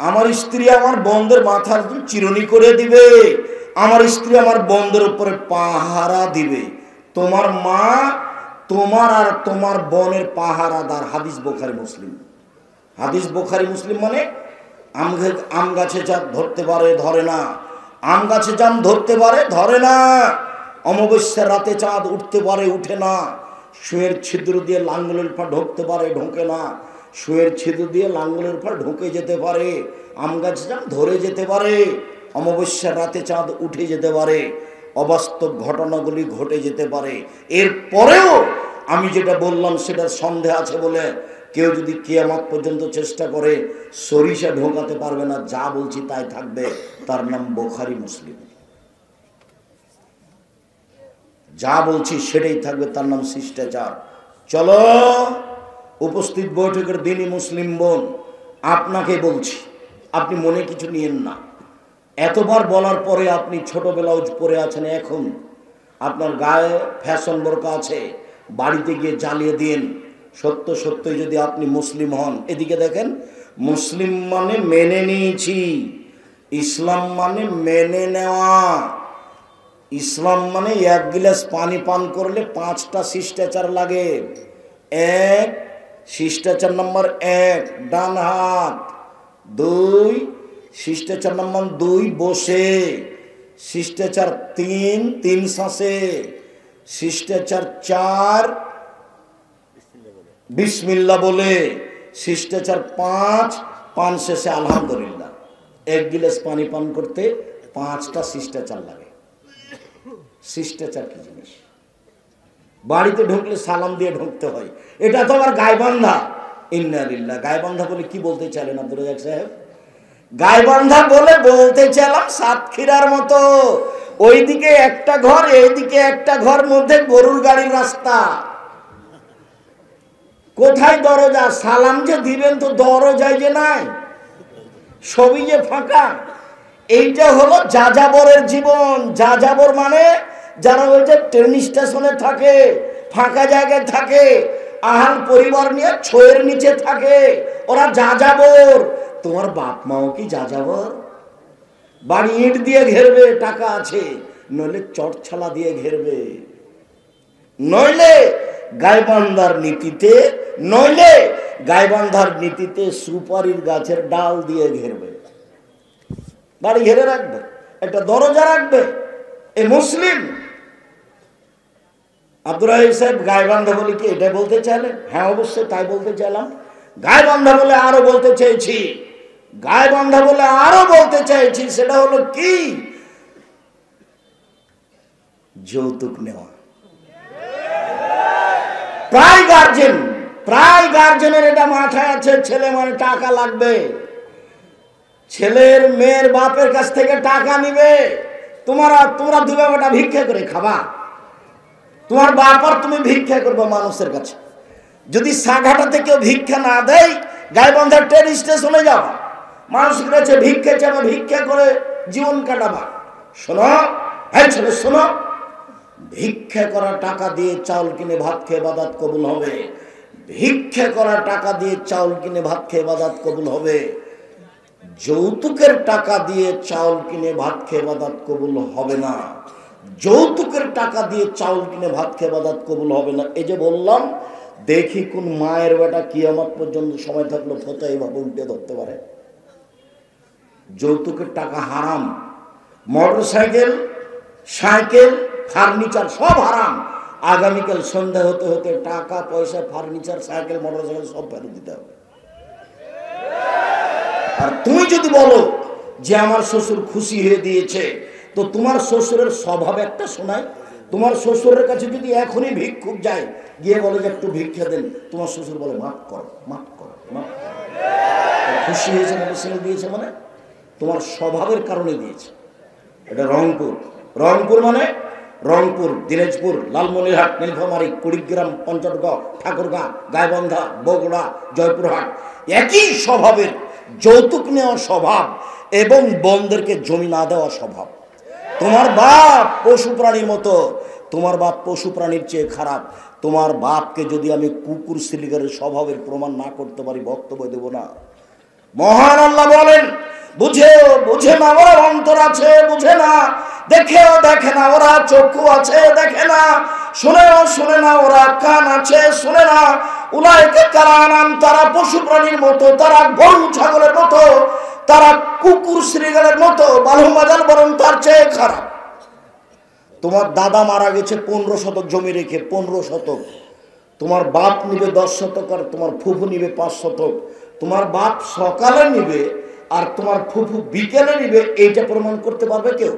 আমার স্ত্রী আমার বোনদের মাথার চুল চিরুনি করে দিবে। আমার স্ত্রী আমার বোনদের উপরে পাহারা দিবে। তোমার মা তোমার আর তোমার বোনের পাহারাদার। হাদিস বুখারী মুসলিম। হাদিস বুখারী মুসলিম মানে আম গাছে জাম ধরতে পারে, ধরে না। আম গাছে জাম ধরতে পারে, ধরে না। অমাবস্যার রাতে চাঁদ উঠতে পারে, উঠে না। শুয়ের ছিদ্র দিয়ে লাঙ্গলের পা ঢুকতে পারে, ঢোকে না। শুয়ের ছিদ্র দিয়ে লাঙ্গলের পা ঢুকে যেতে পারে। আম গাছে জাম ধরে যেতে পারে। অমাবস্যার রাতে চাঁদ উঠে যেতে পারে। অবাস্তব ঘটনাগুলি ঘটে যেতে পারে। এরপরেও আমি যেটা বললাম সেটা সন্দেহ আছে বলে কেউ যদি কিয়ামত পর্যন্ত চেষ্টা করে, সরিষা ঢোকাতে পারবে না। যা বলছি তাই থাকবে। তার নাম বুখারী মুসলিম। যা বলছি সেটাই থাকবে, তার নাম শিষ্টাচার। চলো উপস্থিত বৈঠকের দিনই মুসলিম বোন, আপনাকে বলছি, আপনি মনে কিছু নিয়েন না। এতবার বলার পরে আপনি ছোট ব্লাউজ পরে আছেন, এখন আপনার গায়ে ফ্যাশন বোরকা আছে, বাড়িতে গিয়ে জ্বালিয়ে দিন। সত্য সত্যই যদি আপনি মুসলিম হন, এদিকে দেখেন, মুসলিম মানে মেনে নিয়েছি, ইসলাম মানে মেনে নেওয়া। ইসলাম মানে এক গিলাস পানি পান করলে 5টা শিষ্টাচার লাগে। এক, শিষ্টাচার নম্বর 1 ডান হাত। 2, শিষ্টাচার নম্বর 2 বসে। শিষ্টাচার 3 শ্বাসে। শিষ্টাচার 4 বিসমিল্লাহ বলে। শিষ্টাচার 5 পান শেষে আলহামদুলিল্লাহ। এক গিলাস পানি পান করতে 5টা শিষ্টাচার লাগে। শিষ্টাচার কি জিনিস? বাড়িতে ঢুকলে সালাম দিয়ে ঢুকতে হয়, এটা তো আবার গায়বান্ধা। ইন্না লিল্লাহ। গায়বান্ধা বলে কি বলতে চাইলেন আব্দুল রাজ্জাক সাহেব? গায়বান্ধা বলে বলতে চাইলাম সাতক্ষীরার মতো, ওইদিকে একটা ঘর, এইদিকে একটা ঘর, মধ্যে গরুর গাড়ির রাস্তা। কোথায় দরজা? সালাম যে দিবেন তো দরজায় যে নাই, সবই যে ফাঁকা। এইটা হলো যাযাবরের জীবন। যাযাবর মানে যারা ওই যে ট্রেন স্টেশনে থাকে, ফাঁকা জায়গায় থাকে, আহাল পরিবার নিয়ে ছয়ের নিচে থাকে, ওরা যাযাবর। তোমার বাপ মাও কি যাযাবর? বাড়ি ইট দিয়ে ঘেরবে, টাকা আছে, নইলে চটছালা দিয়ে ঘেরবে, নইলে গাইবান্ধার নীতিতে, নইলে গাইবান্ধার নীতিতে সুপারির গাছের ডাল দিয়ে ঘেরবে, বাড়ি ঘেরে রাখবে, একটা দরজা রাখবে। এই মুসলিম। আব্দুর রাজ্জাক সাহেব গাইবান্ধা বলে কি এটা বলতে চাইলেন? হ্যাঁ অবশ্যই তাই বলতে চাইলাম। গাইবান্ধা বলে আরো বলতে চেয়েছি, গাইবান্ধা বলে আরো বলতে চাইছি, সেটা হলো কি? যৌতুক নেওয়া। প্রায় গার্জেনের এটা মাথায় আছে, ছেলে মানে টাকা লাগবে, ছেলের মেয়ের বাপের কাছ থেকে টাকা নিবে। তোমরা দুবে বেটা ভিক্ষা করে খাবা, তোমার বাপ আর তুমি ভিক্ষা করবে মানুষের কাছে। যদি সাঘাটাতে কেউ ভিক্ষা না দেয়, গাইবান্ধার ট্রেন স্টেশনে যাও, মানুষের কাছে ভিক্ষা চাবা, ভিক্ষা করে জীবন কাটাবা। শোনো, হ্যাঁ ছেলে শোনো, ভিক্ষা করা টাকা দিয়ে চাউল কিনে ভাত খেয়ে ইবাদত কবুল হবে। ভিক্ষা করা টাকা দিয়ে চাউল কিনে ভাত খেয়ে ইবাদত কবুল হবে। যৌতুকের টাকা দিয়ে চাউল কিনে ভাত খেয়ে ইবাদত কবুল হবে না। যৌতুকের টাকা দিয়ে চাউল কিনে ভাত খেয়ে ইবাদত কবুল হবে না। এই যে বললাম, দেখি কোন মায়ের বেটা কিয়ামত পর্যন্ত সময় থাকলো ফতোয়া এইভাবে উল্টে ধরতে পারে। যৌতুকের টাকা হারাম। মোটরসাইকেল, সাইকেল, ফার্নিচার সব হারাম। আগামীকাল সন্ধ্যা হতে হতে টাকা পয়সা, ফার্নিচার, সাইকেল, মোটরসাইকেল সব ফেরত দিতে হবে। আর তুমি যদি বলো যে আমার শ্বশুর খুশি হয়ে দিয়েছে, তো তোমার শ্বশুরের স্বভাব একটা শোনায়। তোমার শ্বশুরের কাছে যদি এখনই ভিক্ষুক যায়, গিয়ে বলে যে একটু ভিক্ষা দেন, তোমার শ্বশুর বলে মাফ করো, মাফ করো, মাফ করো। খুশি হয়েছে মোটরসাইকেল দিয়েছে মানে তোমার স্বভাবের কারণে দিয়েছে। এটা রংপুর। রংপুর মানে রংপুর, দিনাজপুর, লালমনিরহাট, নীলফামারী, কুড়িগ্রাম, পঞ্চগড়, ঠাকুরগাঁ, গাইবান্ধা, বগুড়া, জয়পুরহাট একই স্বভাবের। যৌতুক নেওয়া স্বভাব এবং বোনদেরকে জমি না দেওয়া স্বভাব। তোমার বাপ পশু প্রাণীর মতো, তোমার বাপ পশু প্রাণীর চেয়ে খারাপ। তোমার বাপকে যদি আমি কুকুর শ্রীগারের স্বভাবের প্রমাণ না করতে পারি, বক্তব্য দেব না। মহান আল্লাহ বলেন, বুঝে না ওরা অন্তর আছে, বুঝে না, দেখেও দেখে না ওরা চক্ষু আছে, দেখে না, শুনে না ওরা কান আছে, শুনে না। উলাইকে কারানাম, তারা পশু প্রাণীর মতো, তারা গরু ছাগলের মতো, তারা কুকুর শ্রীগালের মতো, বালুমাজাল বরং তার চেয়ে খারাপ। তোমার দাদা মারা গেছে 15 শতক জমি রেখে, 15 শতক। তোমার বাপ নিবে 10 শতক আর তোমার ফুফু নিবে 5 শতক। তোমার বাপ সকালে নিবে আর তোমার ফুফু বিকেলে নিবে, এইটা প্রমাণ করতে পারবে কেউ?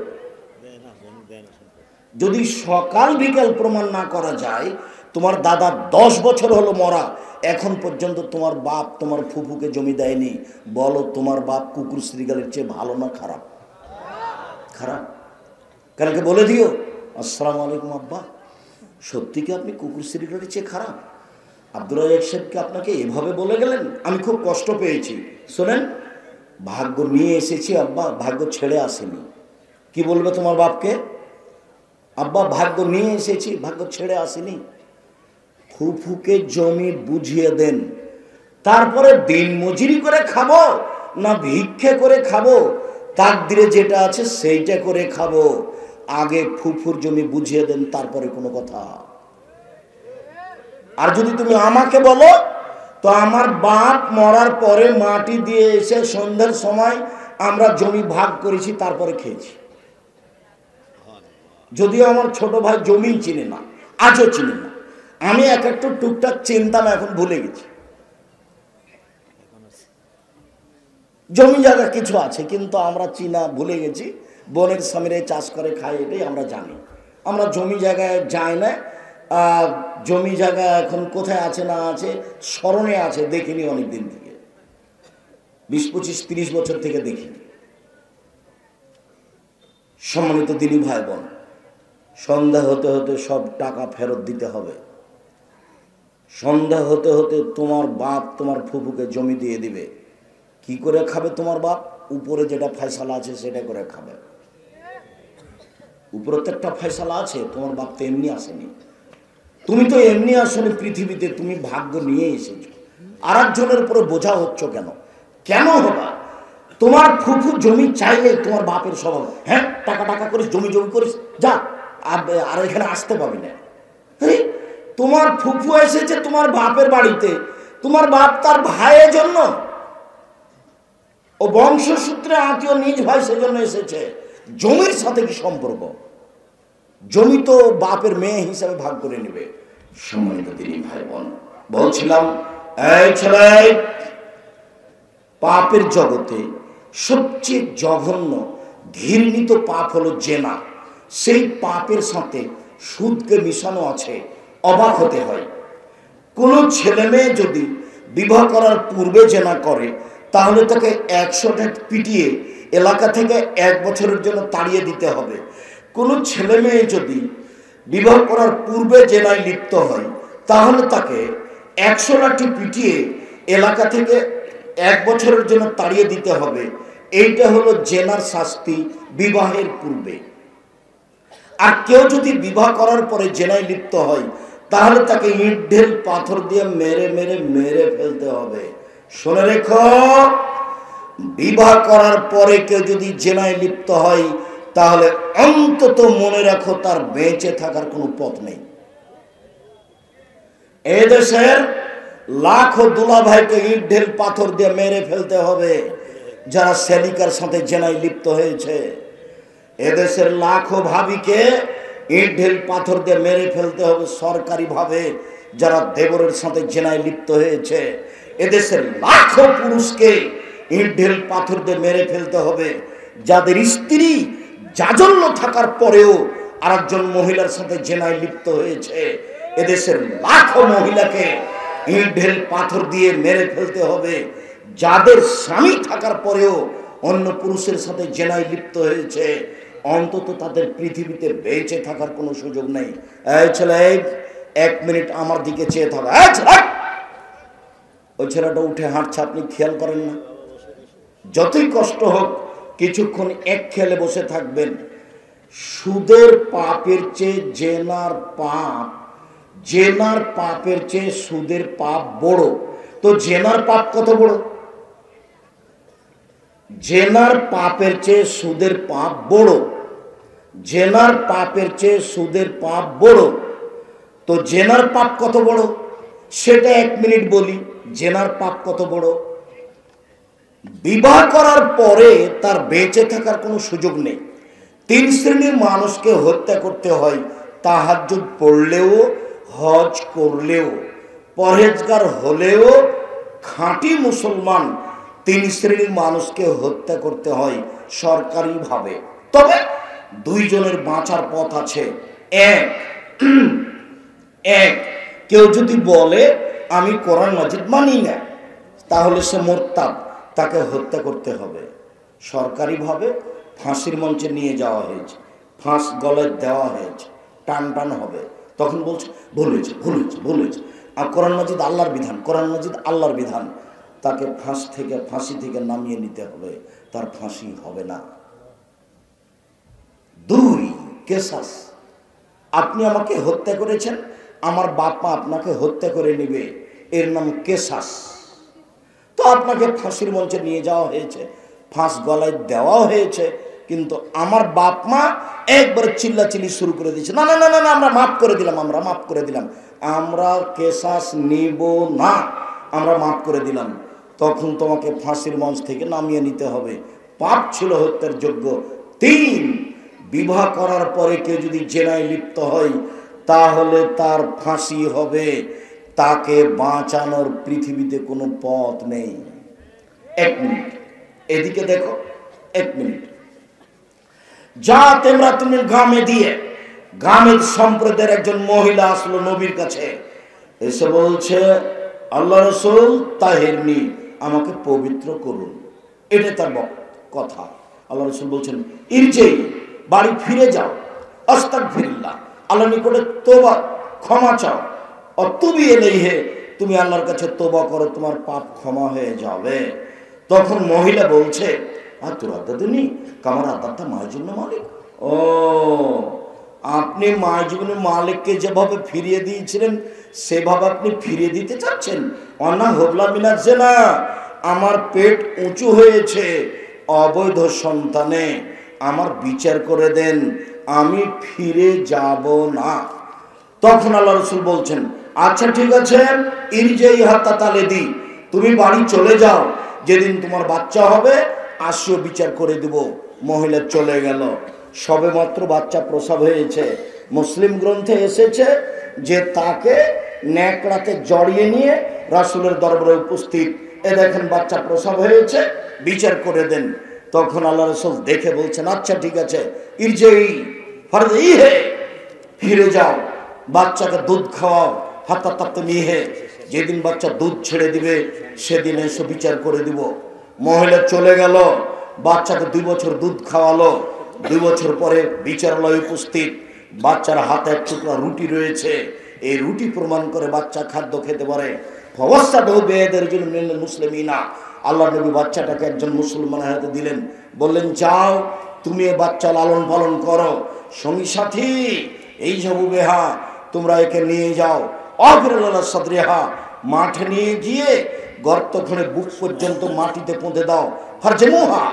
যদি সকাল বিকেল প্রমাণ না করা যায়, তোমার দাদা 10 বছর হলো মরা, এখন পর্যন্ত তোমার বাপ তোমার ফুফুকে জমি দেয়নি, বলো তোমার বাপ কুকুর শ্রীগালের চেয়ে ভালো না খারাপ? খারাপ। কালকে বলে দিও, আসসালামু আলাইকুম আব্বা, সত্যি কি আপনি কুকুর সিগারেটের চেয়ে খারাপ? আব্দুল রাজ্জাক সাহেবকে আপনাকে এভাবে বলে গেলেন? আমি খুব কষ্ট পেয়েছি। শোনেন, ভাগ্য নিয়ে এসেছি আব্বা, ভাগ্য ছেড়ে আসেনি। কি বলবে তোমার বাপকে? আব্বা ভাগ্য নিয়ে এসেছি, ভাগ্য ছেড়ে আসেনি। ফুফুকে জমি বুঝিয়ে দেন, তারপরে দিন মজুরি করে খাবো না ভিক্ষে করে খাবো, তাকদিরে যেটা আছে সেইটা করে খাবো। আগে ফুফুর জমি বুঝিয়ে দেন, তারপরে কোনো কথা। আর যদি তুমি আমাকে বলো, তো আমার বাপ মরার পরে মাটি দিয়ে এসে সন্ধ্যার সময় আমরা জমি ভাগ করেছি, তারপরে খেয়েছি। যদিও আমার ছোট ভাই জমি চিনে না, আজও চিনে না। আমি এক একটু টুকটাক চিনতাম, এখন ভুলে গেছি। জমি জায়গা কিছু আছে, কিন্তু আমরা চিনা ভুলে গেছি। বনের সামনে চাষ করে খাই, এটাই আমরা জানি। আমরা জমি জায়গায় যাই না। জমি জায়গা এখন কোথায় আছে না আছে স্মরণে আছে, দেখিনি অনেক দিন থেকে, 20, 25, 30 বছর থেকে দেখিনি। সম্মানিত দিনী ভাই বোন, সন্ধ্যা হতে হতে সব টাকা ফেরত দিতে হবে। সন্ধ্যা হতে হতে তোমার বাপ তোমার ফুফুকে জমি দিয়ে দিবে। কি করে খাবে তোমার বাপ? উপরে যেটা ফয়সালা আছে সেটা করে খাবে। উপরে তো একটা ফয়সালা আছে, তোমার বাপ তো এমনি আসেনি। তুমি তো এমনি আসলে পৃথিবীতে, তুমি ভাগ্য নিয়ে এসেছো। আর একজনের উপরে বোঝা হচ্ছ কেন? কেন হবা? তোমার ফুফু জমি চাইলে তোমার বাপের স্বভাব, হ্যাঁ টাকা টাকা করিস, জমি জমি করিস, যা আর এখানে আসতে পাবি না। তোমার ফুফু এসেছে তোমার বাপের বাড়িতে, তোমার বাপ তার ভাইয়ের জন্য, ও বংশসূত্রে আত্মীয়, নিজ ভাই, সেজন্য এসেছে। জমির সাথে কি সম্পর্ক? জমি তো বাপের মেয়ে হিসাবে ভাগ করে নেবে। সম্মানিত দিনী ভাই বোন, বলছিলাম, এই ছেলে, পাপের জগতে সবচেয়ে জঘন্য ঘৃণিত পাপ হলো জেনা। সেই পাপের সাথে সুদকে মিশানো আছে। অবাক হতে হয়। কোনো ছেলে মেয়ে যদি বিবাহ করার পূর্বে জেনা করে, তাহলে তাকে 100টা পিটিয়ে এলাকা থেকে 1 বছরের জন্য তাড়িয়ে দিতে হবে। কোনো ছেলে মেয়ে যদি বিবাহ করার পূর্বে জেনায় লিপ্ত হয়, তাহলে তাকে 100 লাঠি পিটিয়ে এলাকা থেকে 1 বছরের জন্য তাড়িয়ে দিতে হবে। এইটা হলো জেনার শাস্তি বিবাহের পূর্বে। আর কেউ যদি বিবাহ করার পরে জেনায় লিপ্ত হয়, তাহলে তাকে ইট ঢেল পাথর দিয়ে মেরে মেরে মেরে ফেলতে হবে। শুনে রেখো, বিবাহ করার পরে কেউ যদি জেনায় লিপ্ত হয়, তাহলে অন্তত মনে রাখো তার বেঁচে থাকার কোনো পথ নেই। এদেশের লাখো দুলা ভাইকে ইট ঢেল পাথর দিয়ে মেরে ফেলতে হবে যারা সেলিকার সাথে জেনায় লিপ্ত হয়েছে। এদেশের লাখো ভাবিকে ইট ঢেল পাথর দিয়ে মেরে ফেলতে হবে সরকারি ভাবে যারা দেবরের সাথে জেনায় লিপ্ত হয়েছে। এদেশের লাখো পুরুষকে ইট ঢেল পাথর দিয়ে মেরে ফেলতে হবে যাদের স্ত্রী জাজল্য থাকার পরেও আরেকজন মহিলার সাথে জেনায় লিপ্ত হয়েছে। এদেশের লাখো মহিলাকে ইট ঢেল পাথর দিয়ে মেরে ফেলতে হবে যাদের স্বামী থাকার পরেও অন্য পুরুষের সাথে জেনায় লিপ্ত হয়েছে। অন্তত তাদের পৃথিবীতে বেঁচে থাকার কোনো সুযোগ নেই। এই ছেলে, 1 মিনিট আমার দিকে চেয়ে থাকো। ওই ছেলেটা উঠে হাঁটছে, আপনি খেয়াল করেন না? যতই কষ্ট হোক কিছুক্ষণ এক খেলে বসে থাকবেন। সুদের পাপের চেয়ে জেনার পাপ, জেনার পাপের চেয়ে সুদের পাপ বড়। তো জেনার পাপ কত বড়? জেনার পাপের চেয়ে সুদের পাপ বড়। জেনার পাপের চেয়ে সুদের পাপ বড়। তো জেনার পাপ কত বড় সেটা 1 মিনিট বলি। জেনার পাপ কত বড়? বিবাহ করার পরে তার বেঁচে থাকার কোনো সুযোগ নেই। 3 শ্রেণীর মানুষকে হত্যা করতে হয়। তাহাজ্জুদ পড়লেও, হজ করলেও, পরহেজগার হলেও, খাঁটি মুসলমান 3 শ্রেণীর মানুষকে হত্যা করতে হয় সরকারিভাবে। তবে 2 জনের বাঁচার পথ আছে। এক, কেউ যদি বলে আমি কোরআন মাজিদ মানি না, তাহলে সে মোরতাদ, তাকে হত্যা করতে হবে। সরকারিভাবে ফাঁসির মঞ্চে নিয়ে যাওয়া হয়েছে, ফাঁস গলায় দেওয়া হয়েছে, টান টান হবে, তখন বলছে ভুল হয়েছে, ভুল হয়েছে, ভুল হয়েছে। আর কোরআন মাজিদ আল্লাহর বিধান, কোরআন মাজিদ আল্লাহর বিধান, তাকে ফাঁসি থেকে নামিয়ে নিতে হবে, তার ফাঁসি হবে না। 2, কেসাস। আপনি আমাকে হত্যা করেছেন, আমার বাপ মা আপনাকে হত্যা করে নিবে, এর নাম কেসাস। তো আপনাকে ফাঁসির মঞ্চে নিয়ে যাওয়া হয়েছে, ফাঁস গলায় দেওয়া হয়েছে, কিন্তু আমার বাপ মা একবারে চিল্লাচিল্লি শুরু করে দিয়েছে, না না না না, আমরা মাফ করে দিলাম, আমরা মাফ করে দিলাম, আমরা কেসাস নিব না, আমরা মাফ করে দিলাম। তখন তোমাকে ফাঁসির মঞ্চ থেকে নামিয়ে নিতে হবে। পাপ ছিল হত্যার যোগ্য। 3, বিবাহ করার পরে কেউ যদি জেনায় লিপ্ত হয় তাহলে তার ফাঁসি হবে, তাকে বাঁচানোর পৃথিবীতে কোনো পথ নেই। 1 মিনিট এদিকে দেখো, 1 মিনিট। যা তোমরা তুমি গ্রামে দিয়ে, গ্রামের সম্প্রদায়ের একজন মহিলা আসলো নবীর কাছে, এসে বলছে আল্লাহ রাসূল তাহেরনি, আমাকে পবিত্র করুন। এটা তার কথা। আল্লাহ রাসূল বলছেন ইরজি, বাড়ি ফিরে যাও, আস্তাগফিরুল্লাহ, আল্লাহর নিকটে তওবা ক্ষমা চাও, অতুবি ইলাইহি, তুমি আল্লাহর কাছে তওবা করো, তোমার পাপ ক্ষমা হয়ে যাবে। তখন মহিলা বলছে আর তোর আদাদুনি কামার আদারটা মায়ের জন্য মালিক। ও, আপনি মায়ের জন্য মালিককে যেভাবে ফিরিয়ে দিয়েছিলেন সেভাবে আপনি ফিরিয়ে দিতে চাচ্ছেন। অনা হবলা মিনাচ্ছে না, আমার পেট উঁচু হয়েছে অবৈধ সন্তানে, আমার বিচার করে দেন, আমি ফিরে যাব না। তখন আল্লাহ রাসূল বলছেন আচ্ছা ঠিক আছে, ইরজাই হাত্তা তালেদি, তুমি বাড়ি চলে যাও, যেদিন তোমার বাচ্চা হবে আসিও, বিচার করে দেব। মহিলা চলে গেল। সবে মাত্র বাচ্চা প্রসব হয়েছে। মুসলিম গ্রন্থে এসেছে যে তাকে ন্যাকড়াতে জড়িয়ে নিয়ে রাসূলের দরবারে উপস্থিত, এ দেখেন বাচ্চা প্রসব হয়েছে, বিচার করে দেন। তখন আল্লাহ রাসূল দেখে বলছেন আচ্ছা ঠিক আছে, ইরজাই ফরজি হে, ফিরে যাও, বাচ্চাকে দুধ খাওয়াও, হাত্তা তাত্তা নিয়ে, যেদিন বাচ্চা দুধ ছেড়ে দিবে সেদিন এসে বিচার করে দিব। মহিলা চলে গেল, বাচ্চাকে 2 বছর দুধ খাওয়ালো। 2 বছর পরে বিচারালয়ে উপস্থিত, বাচ্চার হাতে এক টুকরা রুটি রয়েছে, এই রুটি প্রমাণ করে বাচ্চা খাদ্য খেতে পারে। মুসলিমিনা, আল্লাহ নবী বাচ্চাটাকে একজন মুসলমানের হাতে দিলেন, বললেন যাও তুমি এ বাচ্চা লালন পালন করো, সঙ্গী সাথী এই সব বেহা তোমরা একে নিয়ে যাও, অফিরুল্লাহ সাদরিহা, মাঠে নিয়ে গিয়ে গর্ত খুঁড়ে বুক পর্যন্ত মাটিতে পুঁতে দাও, ফারজেমুহা,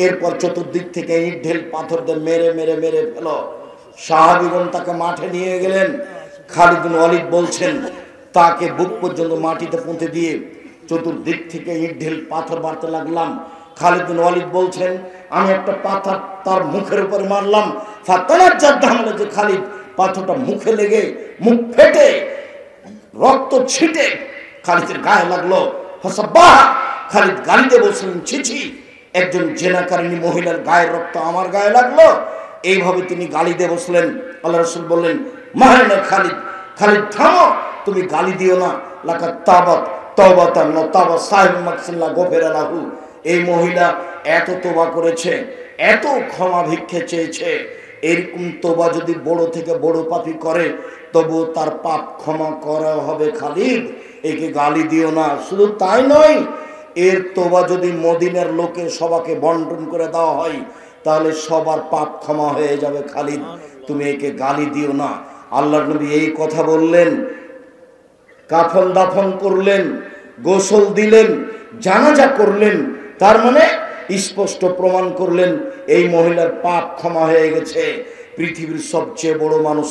এরপর চতুর্দিক থেকে ইট ঢেল পাথর দিয়ে মেরে মেরে মেরে ফেলো। সাহাবীগণ তাকে মাঠে নিয়ে গেলেন। খালিদ বিন ওয়ালিদ বলছেন তাকে বুক পর্যন্ত মাটিতে পুঁতে দিয়ে চতুর্দিক থেকে ইট ঢেল পাথর মারতে লাগলাম। খালিদ বিন ওয়ালিদ বলছেন আমি একটা পাথর তার মুখের উপরে মারলাম, ফাতানাজ্জাদ দামলে, যে খালিদ পাথরটা মুখে লেগে মুখ ফেটে রক্ত ছিটে খালিদের গায়ে লাগলো। ফাসাব্বাহ, খালিদ গালিতে বলছিলেন ছি ছি, একজন জেনাকারিনী মহিলার গায়ের রক্ত আমার গায়ে লাগলো, এইভাবে তিনি গালি দিয়ে বসলেন। আল্লাহ রাসূল বললেন মাহানা খালিদ, খালিদ থামো, তুমি গালি দিও না, লাকাত তাবাত তাওবাতান ওয়া তাবা সাহিব মাকসিল্লাহ গফিরা লাহু, এই মহিলা এত তোবা করেছে, এত ক্ষমা ভিক্ষে চেয়েছে, এরকম তোবা যদি বড় থেকে বড় পাপী করে তবু তার পাপ ক্ষমা করা হবে। খালিদ একে গালি দিও না। শুধু তাই নয়, এর তোবা যদি মদিনার লোকের সবাকে বন্টন করে দেওয়া হয় তাহলে সবার পাপ ক্ষমা হয়ে যাবে। খালিদ তুমি একে গালি দিও না। আল্লাহর নবী এই কথা বললেন, কাফন দাফন করলেন, গোসল দিলেন, জানাজা করলেন, তার মানে স্পষ্ট প্রমাণ করলেন এই মহিলার পাপ ক্ষমা হয়ে গেছে। পৃথিবীর সবচেয়ে বড় মানুষ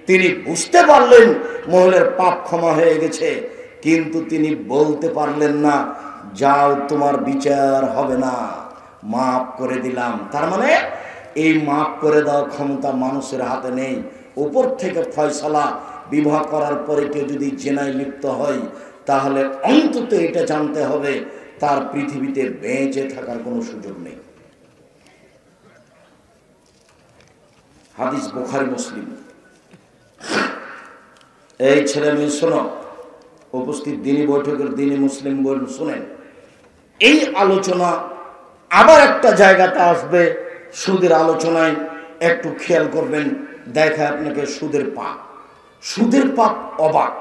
তিনি বুঝতে পারলেন মহিলার পাপ ক্ষমা হয়ে গেছে, কিন্তু তিনি বলতে পারলেন না যাও তোমার বিচার হবে না, মাফ করে দিলাম। তার মানে এই মাফ করে দেওয়ার ক্ষমতা মানুষের হাতে নেই, উপর থেকে ফয়সালা। বিবাহ করার পরে কেউ যদি জেনায় লিপ্ত হয় তাহলে অন্তত এটা জানতে হবে তার পৃথিবীতে বেঁচে থাকার কোনো সুযোগ নেই। হাদিস বুখারী মুসলিম। এই ছেলে মেয়ে শোনো, উপস্থিত দিনী বৈঠকের দিনী মুসলিম বোন শুনেন, এই আলোচনা আবার একটা জায়গাতে আসবে, সুদের আলোচনায় একটু খেয়াল করবেন, দেখা আপনাকে সুদের পাপ। সুদের পাপ অবাক।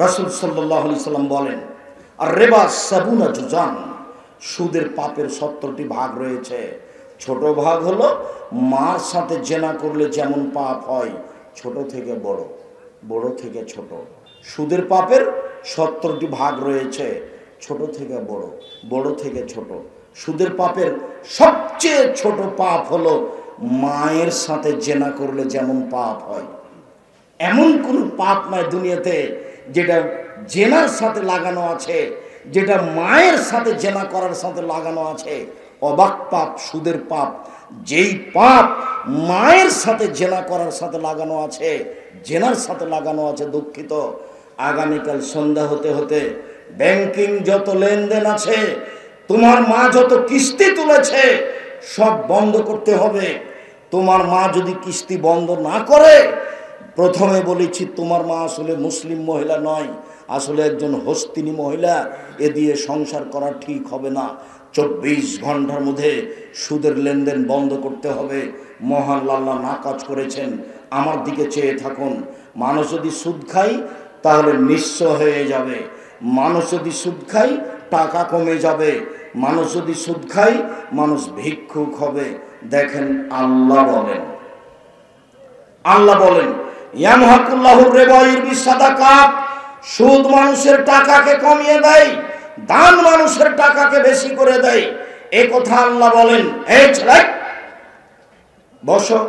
রাসূল সাল্লাল্লাহু আলাইহি সাল্লাম বলেন, আর রিবা সাবুনা জুজান, সুদের পাপের 70টি ভাগ রয়েছে। ছোট ভাগ হলো মার সাথে জেনা করলে যেমন পাপ হয়, ছোট থেকে বড়, বড় থেকে ছোট। সুদের পাপের 70টি ভাগ রয়েছে, ছোট থেকে বড়, বড় থেকে ছোট। সুদের পাপের সবচেয়ে ছোট পাপ হলো মায়ের সাথে জেনা করলে যেমন পাপ হয়। এমন কোন পাপ নাই দুনিয়াতে যেটা জেনার সাথে লাগানো আছে, যেটা মায়ের সাথে জেনা করার সাথে লাগানো আছে। অবাক পাপ সুদের পাপ। যেই পাপ মায়ের সাথে জেনা করার সাথে লাগানো আছে, জেনার সাথে লাগানো আছে, দুঃখিত, আগামীকাল সন্ধ্যা হতে হতে ব্যাংকিং যত লেনদেন আছে, তোমার মা যত কিস্তি তুলেছে সব বন্ধ করতে হবে। তোমার মা যদি কিস্তি বন্ধ না করে, প্রথমে বলেছি তোমার মা আসলে মুসলিম মহিলা নয়, আসলে একজন হস্তিনী মহিলা। এ দিয়ে সংসার করা ঠিক হবে না। 24 ঘন্টার মধ্যে সুদের লেনদেন বন্ধ করতে হবে। মহান আল্লাহ নাকাজ করেছেন। আমার দিকে চেয়ে থাকুন। মানুষ যদি সুদ খায় তাহলে নিঃস্ব হয়ে যাবে। মানুষ যদি সুদ খায় টাকা কমে যাবে। মানুষ যদি সুদ খায় মানুষ ভিক্ষুক হবে। দেখেন আল্লাহ বলেন, আল্লাহ বলেন ইয়ামহাকুল্লাহুর রিবা ইউরবি সাদাকাত, সুদ মানুষের টাকাকে কমিয়ে দেয়, দান মানুষের টাকাকে বেশি করে দেয়। এই কথা আল্লাহ বলেন। এই ছেলে বসো।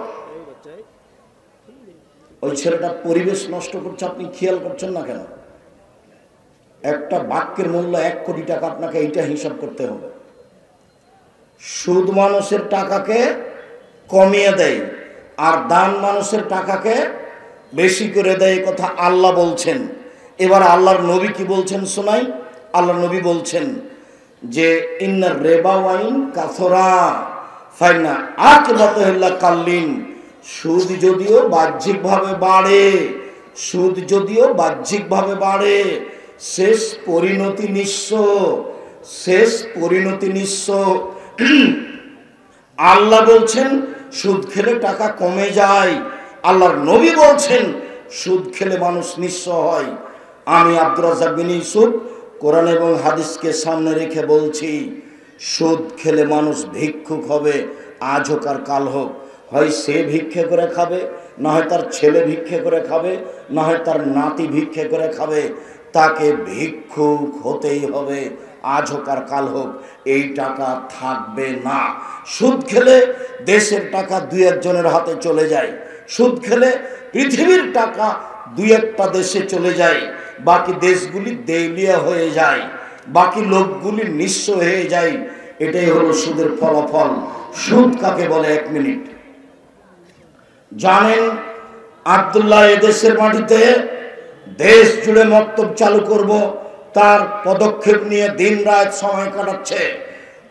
ওই ছেলেটা পরিবেশ নষ্ট করছে, আপনি খেয়াল করছেন না কেন? একটা বাক্যের মূল্য 1 কোটি টাকা, আপনাকে এইটা হিসাব করতে হবে। সুদ মানুষের টাকাকে কমিয়ে দেয় আর দান মানুষের টাকাকে বেশি করে দেয়, কথা আল্লাহ বলছেন। এবার আল্লাহর নবী কি বলছেন শোনাই। আল্লাহর নবী বলছেন যে ইন্নার রিবা ওয়াইন কাসরা ফাইনা আকিবাতুহু কাল্লিন, সুদ যদিও বাহ্যিকভাবে বাড়ে, সুদ যদিও বাহ্যিকভাবে বাড়ে, শেষ পরিণতি নিঃস্ব, শেষ পরিণতি নিঃস্ব। আল্লাহ বলছেন সুদ খেলে টাকা কমে যায়, আল্লাহর নবী বলছেন সুদ খেলে মানুষ নিঃস্ব হয়। আমি আব্দুর রাজ্জাক বিন ইউসুফ কোরআন এবং হাদিসকে সামনে রেখে বলছি, সুদ খেলে মানুষ ভিক্ষুক হবে, আজ হোক আর কাল হোক। হয় সে ভিক্ষে করে খাবে, না হয় তার ছেলে ভিক্ষে করে খাবে, না হয় তার নাতি ভিক্ষে করে খাবে। তাকে ভিক্ষুক হতেই হবে, আজ হোক আর কাল হোক। এই টাকা থাকবে না। সুদ খেলে দেশের টাকা 2-1 জনের হাতে চলে যায়। সুদ খেলে পৃথিবীর টাকা 2-1টা দেশে চলে যায়। বাকি দেশগুলি দেউলিয়া হয়ে যায়, বাকি লোকগুলি নিঃস্ব হয়ে যায়। এটাই হলো সুদের ফলাফল। সুদ কাকে বলে? 1 মিনিট জানেন? আব্দুল্লাহ এদেশের মাটিতে দেশ জুড়ে মক্তব চালু করব, তার পদক্ষেপ নিয়ে দিন রাত সময় কাটাচ্ছে।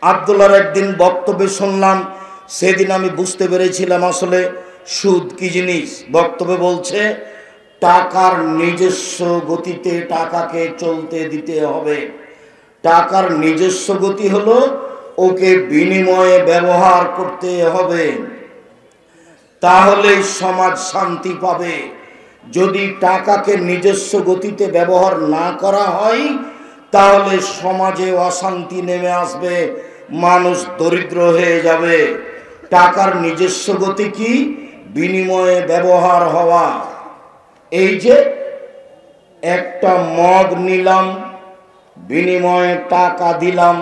আব্দুল্লাহর একদিন বক্তব্যে শুনলাম, সেদিন আমি বুঝতে পেরেছিলাম আসলে সুদ কি জিনিস। বক্তব্যে বলছে টাকার নিজস্ব গতিতে টাকাকে চলতে দিতে হবে। টাকার নিজস্ব গতি হলো ওকে বিনিময়ে ব্যবহার করতে হবে, তাহলে সমাজ শান্তি পাবে। যদি টাকাকে নিজস্ব গতিতে ব্যবহার না করা হয় তাহলে সমাজে অশান্তি নেমে আসবে, মানুষ দরিদ্র হয়ে যাবে। টাকার নিজস্ব গতি কি? বিনিময়ে ব্যবহার হওয়া। এই যে একটা মগ নিলাম, বিনিময়ে টাকা দিলাম,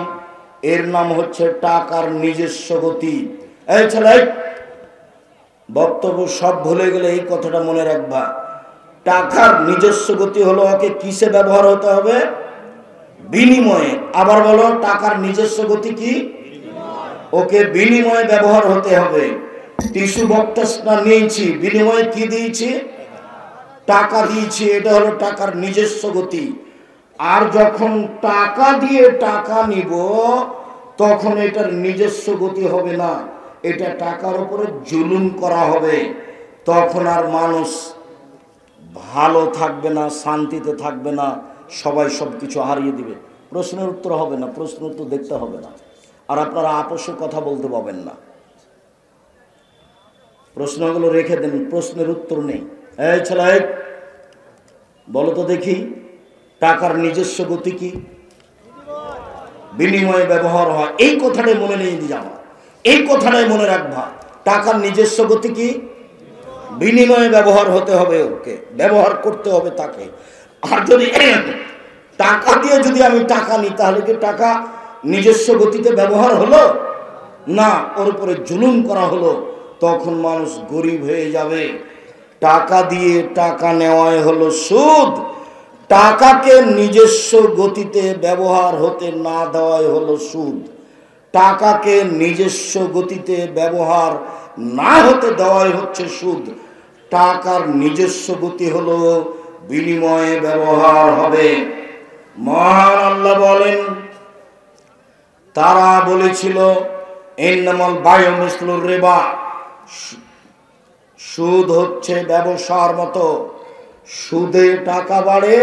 এর নাম হচ্ছে টাকার নিজস্ব গতি। এই ছেলে, বক্তব্য সব ভুলে গেলে এই কথাটা মনে রাখবা। টাকার নিজস্ব গতি হলো ওকে কিসে ব্যবহার হতে হবে? বিনিময়ে। আবার বলো, টাকার নিজস্ব গতি কি? ওকে বিনিময়ে ব্যবহার হতে হবে। টিস্যু বক্সটা নিয়েছি, বিনিময়ে কি দিয়েছি? টাকা দিয়েছি। এটা হলো টাকার নিজস্ব গতি। আর যখন টাকা দিয়ে টাকা নিব তখন এটার নিজস্ব গতি হবে না, এটা টাকার উপরে জুলুম করা হবে। তখন আর মানুষ ভালো থাকবে না, শান্তিতে থাকবে না, সবাই সব কিছু হারিয়ে দিবে। প্রশ্নের উত্তর হবে না, প্রশ্ন উত্তর দেখতে হবে না, আর আপনারা আপোষে কথা বলতে পাবেন না। প্রশ্নগুলো রেখে দেন, প্রশ্নের উত্তর নেই। এই ছেলে, বলো তো দেখি, টাকার নিজস্ব গতি কি? বিনিময়ে ব্যবহার হয়। এই কথাটাই মনে নিয়ে যাবা, এই কথাটাই মনে রাখবা। টাকার নিজস্ব গতি কি? বিনিময়ে ব্যবহার হতে হবে, ওকে ব্যবহার করতে হবে তাকে। আর যদি টাকা দিয়ে যদি আমি টাকা নিই, তাহলে কি টাকা নিজস্ব গতিতে ব্যবহার হলো না, ওর উপরে জুলুম করা হলো। তখন মানুষ গরিব হয়ে যাবে। টাকা দিয়ে টাকা নেওয়াই হলো সুদ, টাকাকে নিজস্ব গতিতে ব্যবহার হতে না দেওয়াই হলো সুদ। টাকাকে নিজস্ব গতিতে ব্যবহার না হতে দেওয়াই হচ্ছে সুদ। টাকার নিজস্ব গতি হলো বিনিময়ে ব্যবহার হবে। মহান আল্লাহ বলেন, তারা বলেছিল ইন্নামাল বায়উ মিসলুর রিবা, সুদ হচ্ছে ব্যবসার মতো। সুদে টাকা বাড়ে,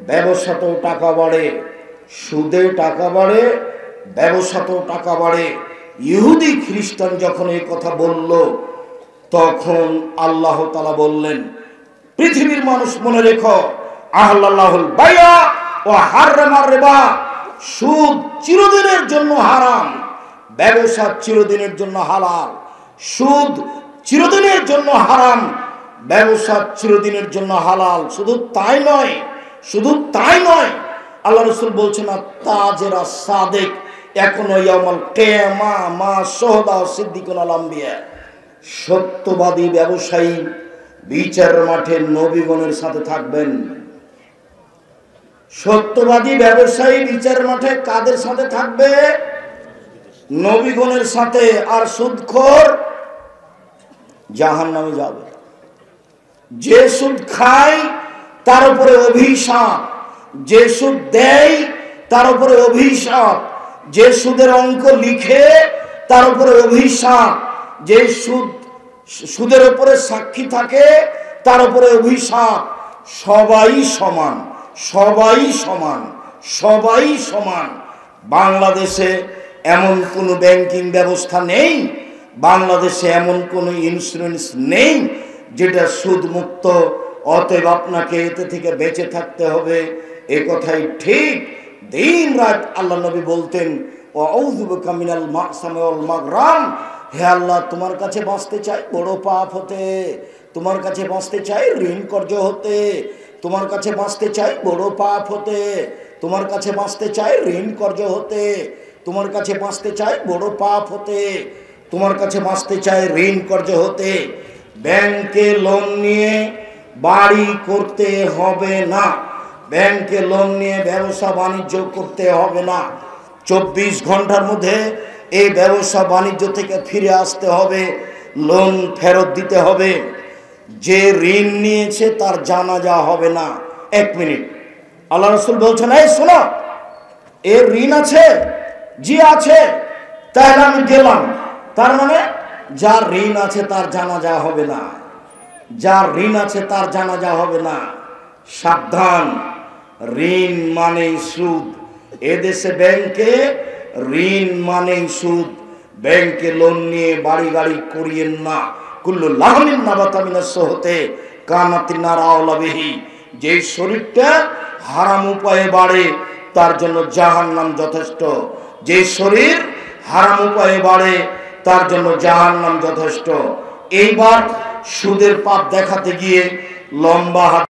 ব্যবসাতেও টাকা বাড়ে। সুদে টাকা বাড়ে, ব্যবসাতেও টাকা বাড়ে। ইহুদি খ্রিস্টান যখন এই কথা বলল, তখন আল্লাহ তাআলা বললেন, পৃথিবীর মানুষ মনে রেখো, আহলাল্লাহুল বাইয়া ওয়া হাররামার রিবা, সুদ চিরদিনের জন্য হারাম, ব্যবসা চিরদিনের জন্য হালাল। সুদ চিরদিনের জন্য হারাম, ব্যবসা চিরদিনের জন্য হালাল। শুধু তাই নয়, শুধু তাই নয়, আল্লাহ রাসূল বলছেন, তাজেরা সাদেক এখনো ইয়াউমাল কিয়ামা মা শুহাদা ও সিদ্দিকুল আম্বিয়া, সত্যবাদী ব্যবসায়ী বিচারের মাঠে নবীগণের সাথে থাকবেন। সত্যবাদী ব্যবসায়ী বিচারের মাঠে কাদের সাথে থাকবে? নবীগণের সাথে। আর সুদখোর জাহান্নামে যাবে। যে সুদ খায় তার উপরে অভিশাপ, যে সুদ দেয় তার উপরে অভিশাপ, যে সুদের অঙ্ক লিখে তার উপরে অভিশাপ, যে সুদের উপরে সাক্ষী থাকে তার উপরে অভিশাপ। সবাই সমান, সবাই সমান, সবাই সমান। বাংলাদেশে এমন কোনো ব্যাংকিং ব্যবস্থা নেই, বাংলাদেশে এমন কোনো ইন্স্যুরেন্স নেই যেটা সুদ মুক্ত। অতএব আপনাকে এতে থেকে বেঁচে থাকতে হবে, এ কথাই ঠিক। দিন রাত আল্লাহ নবী বলতেন, আউযু বিকা মিনাল মা'সামি ওয়াল মাগরাম, হে আল্লাহ, তোমার কাছে বাঁচতে চাই বড় পাপ হতে, তোমার কাছে বাঁচতে চাই ঋণ কর্য হতে, তোমার কাছে বাঁচতে চাই বড় পাপ হতে, তোমার কাছে বাঁচতে চাই ঋণ কর্য হতে, তোমার কাছে বাঁচতে চাই বড় পাপ হতে, তোমার কাছে বাঁচতে চাই ঋণ কর্য হতে। ব্যাংকে লোন নিয়ে বাড়ি করতে হবে না, ব্যাংকে লোন নিয়ে ব্যবসা বাণিজ্য করতে হবে না। 24 ঘন্টার মধ্যে এই ব্যবসা বাণিজ্য থেকে ফিরে আসতে হবে, লোন ফেরত দিতে হবে। যে ঋণ নিয়েছে তার জানাজা হবে না। 1 মিনিট, আল্লাহ রাসূল বলছেন, এই শোনো, এর ঋণ আছে? জি আছে। তাহলে আমি গেলাম। তার মানে যার ঋণ আছে তার জানাজা হবে না, যার ঋণ আছে তার জানাজা হবে না। সাবধান, ঋণ মানেই সুদ। এদেশে ব্যাংকে ঋণ মানেই সুদ। ব্যাংকে লোন নিয়ে বাড়ি গাড়ি করিয়েন না। কুল্লু লাহমিন নাবাতা মিনাস সুহতে কানাতিন নার আওলা বিহি, যে শরীরটা হারাম উপায়ে বাড়ে তার জন্য জাহান্নাম যথেষ্ট। যে শরীর হারাম উপায়ে বাড়ে তার জন্য জাহান্নাম যথেষ্ট। এইবার সুদের পাপ দেখাতে গিয়ে লম্বা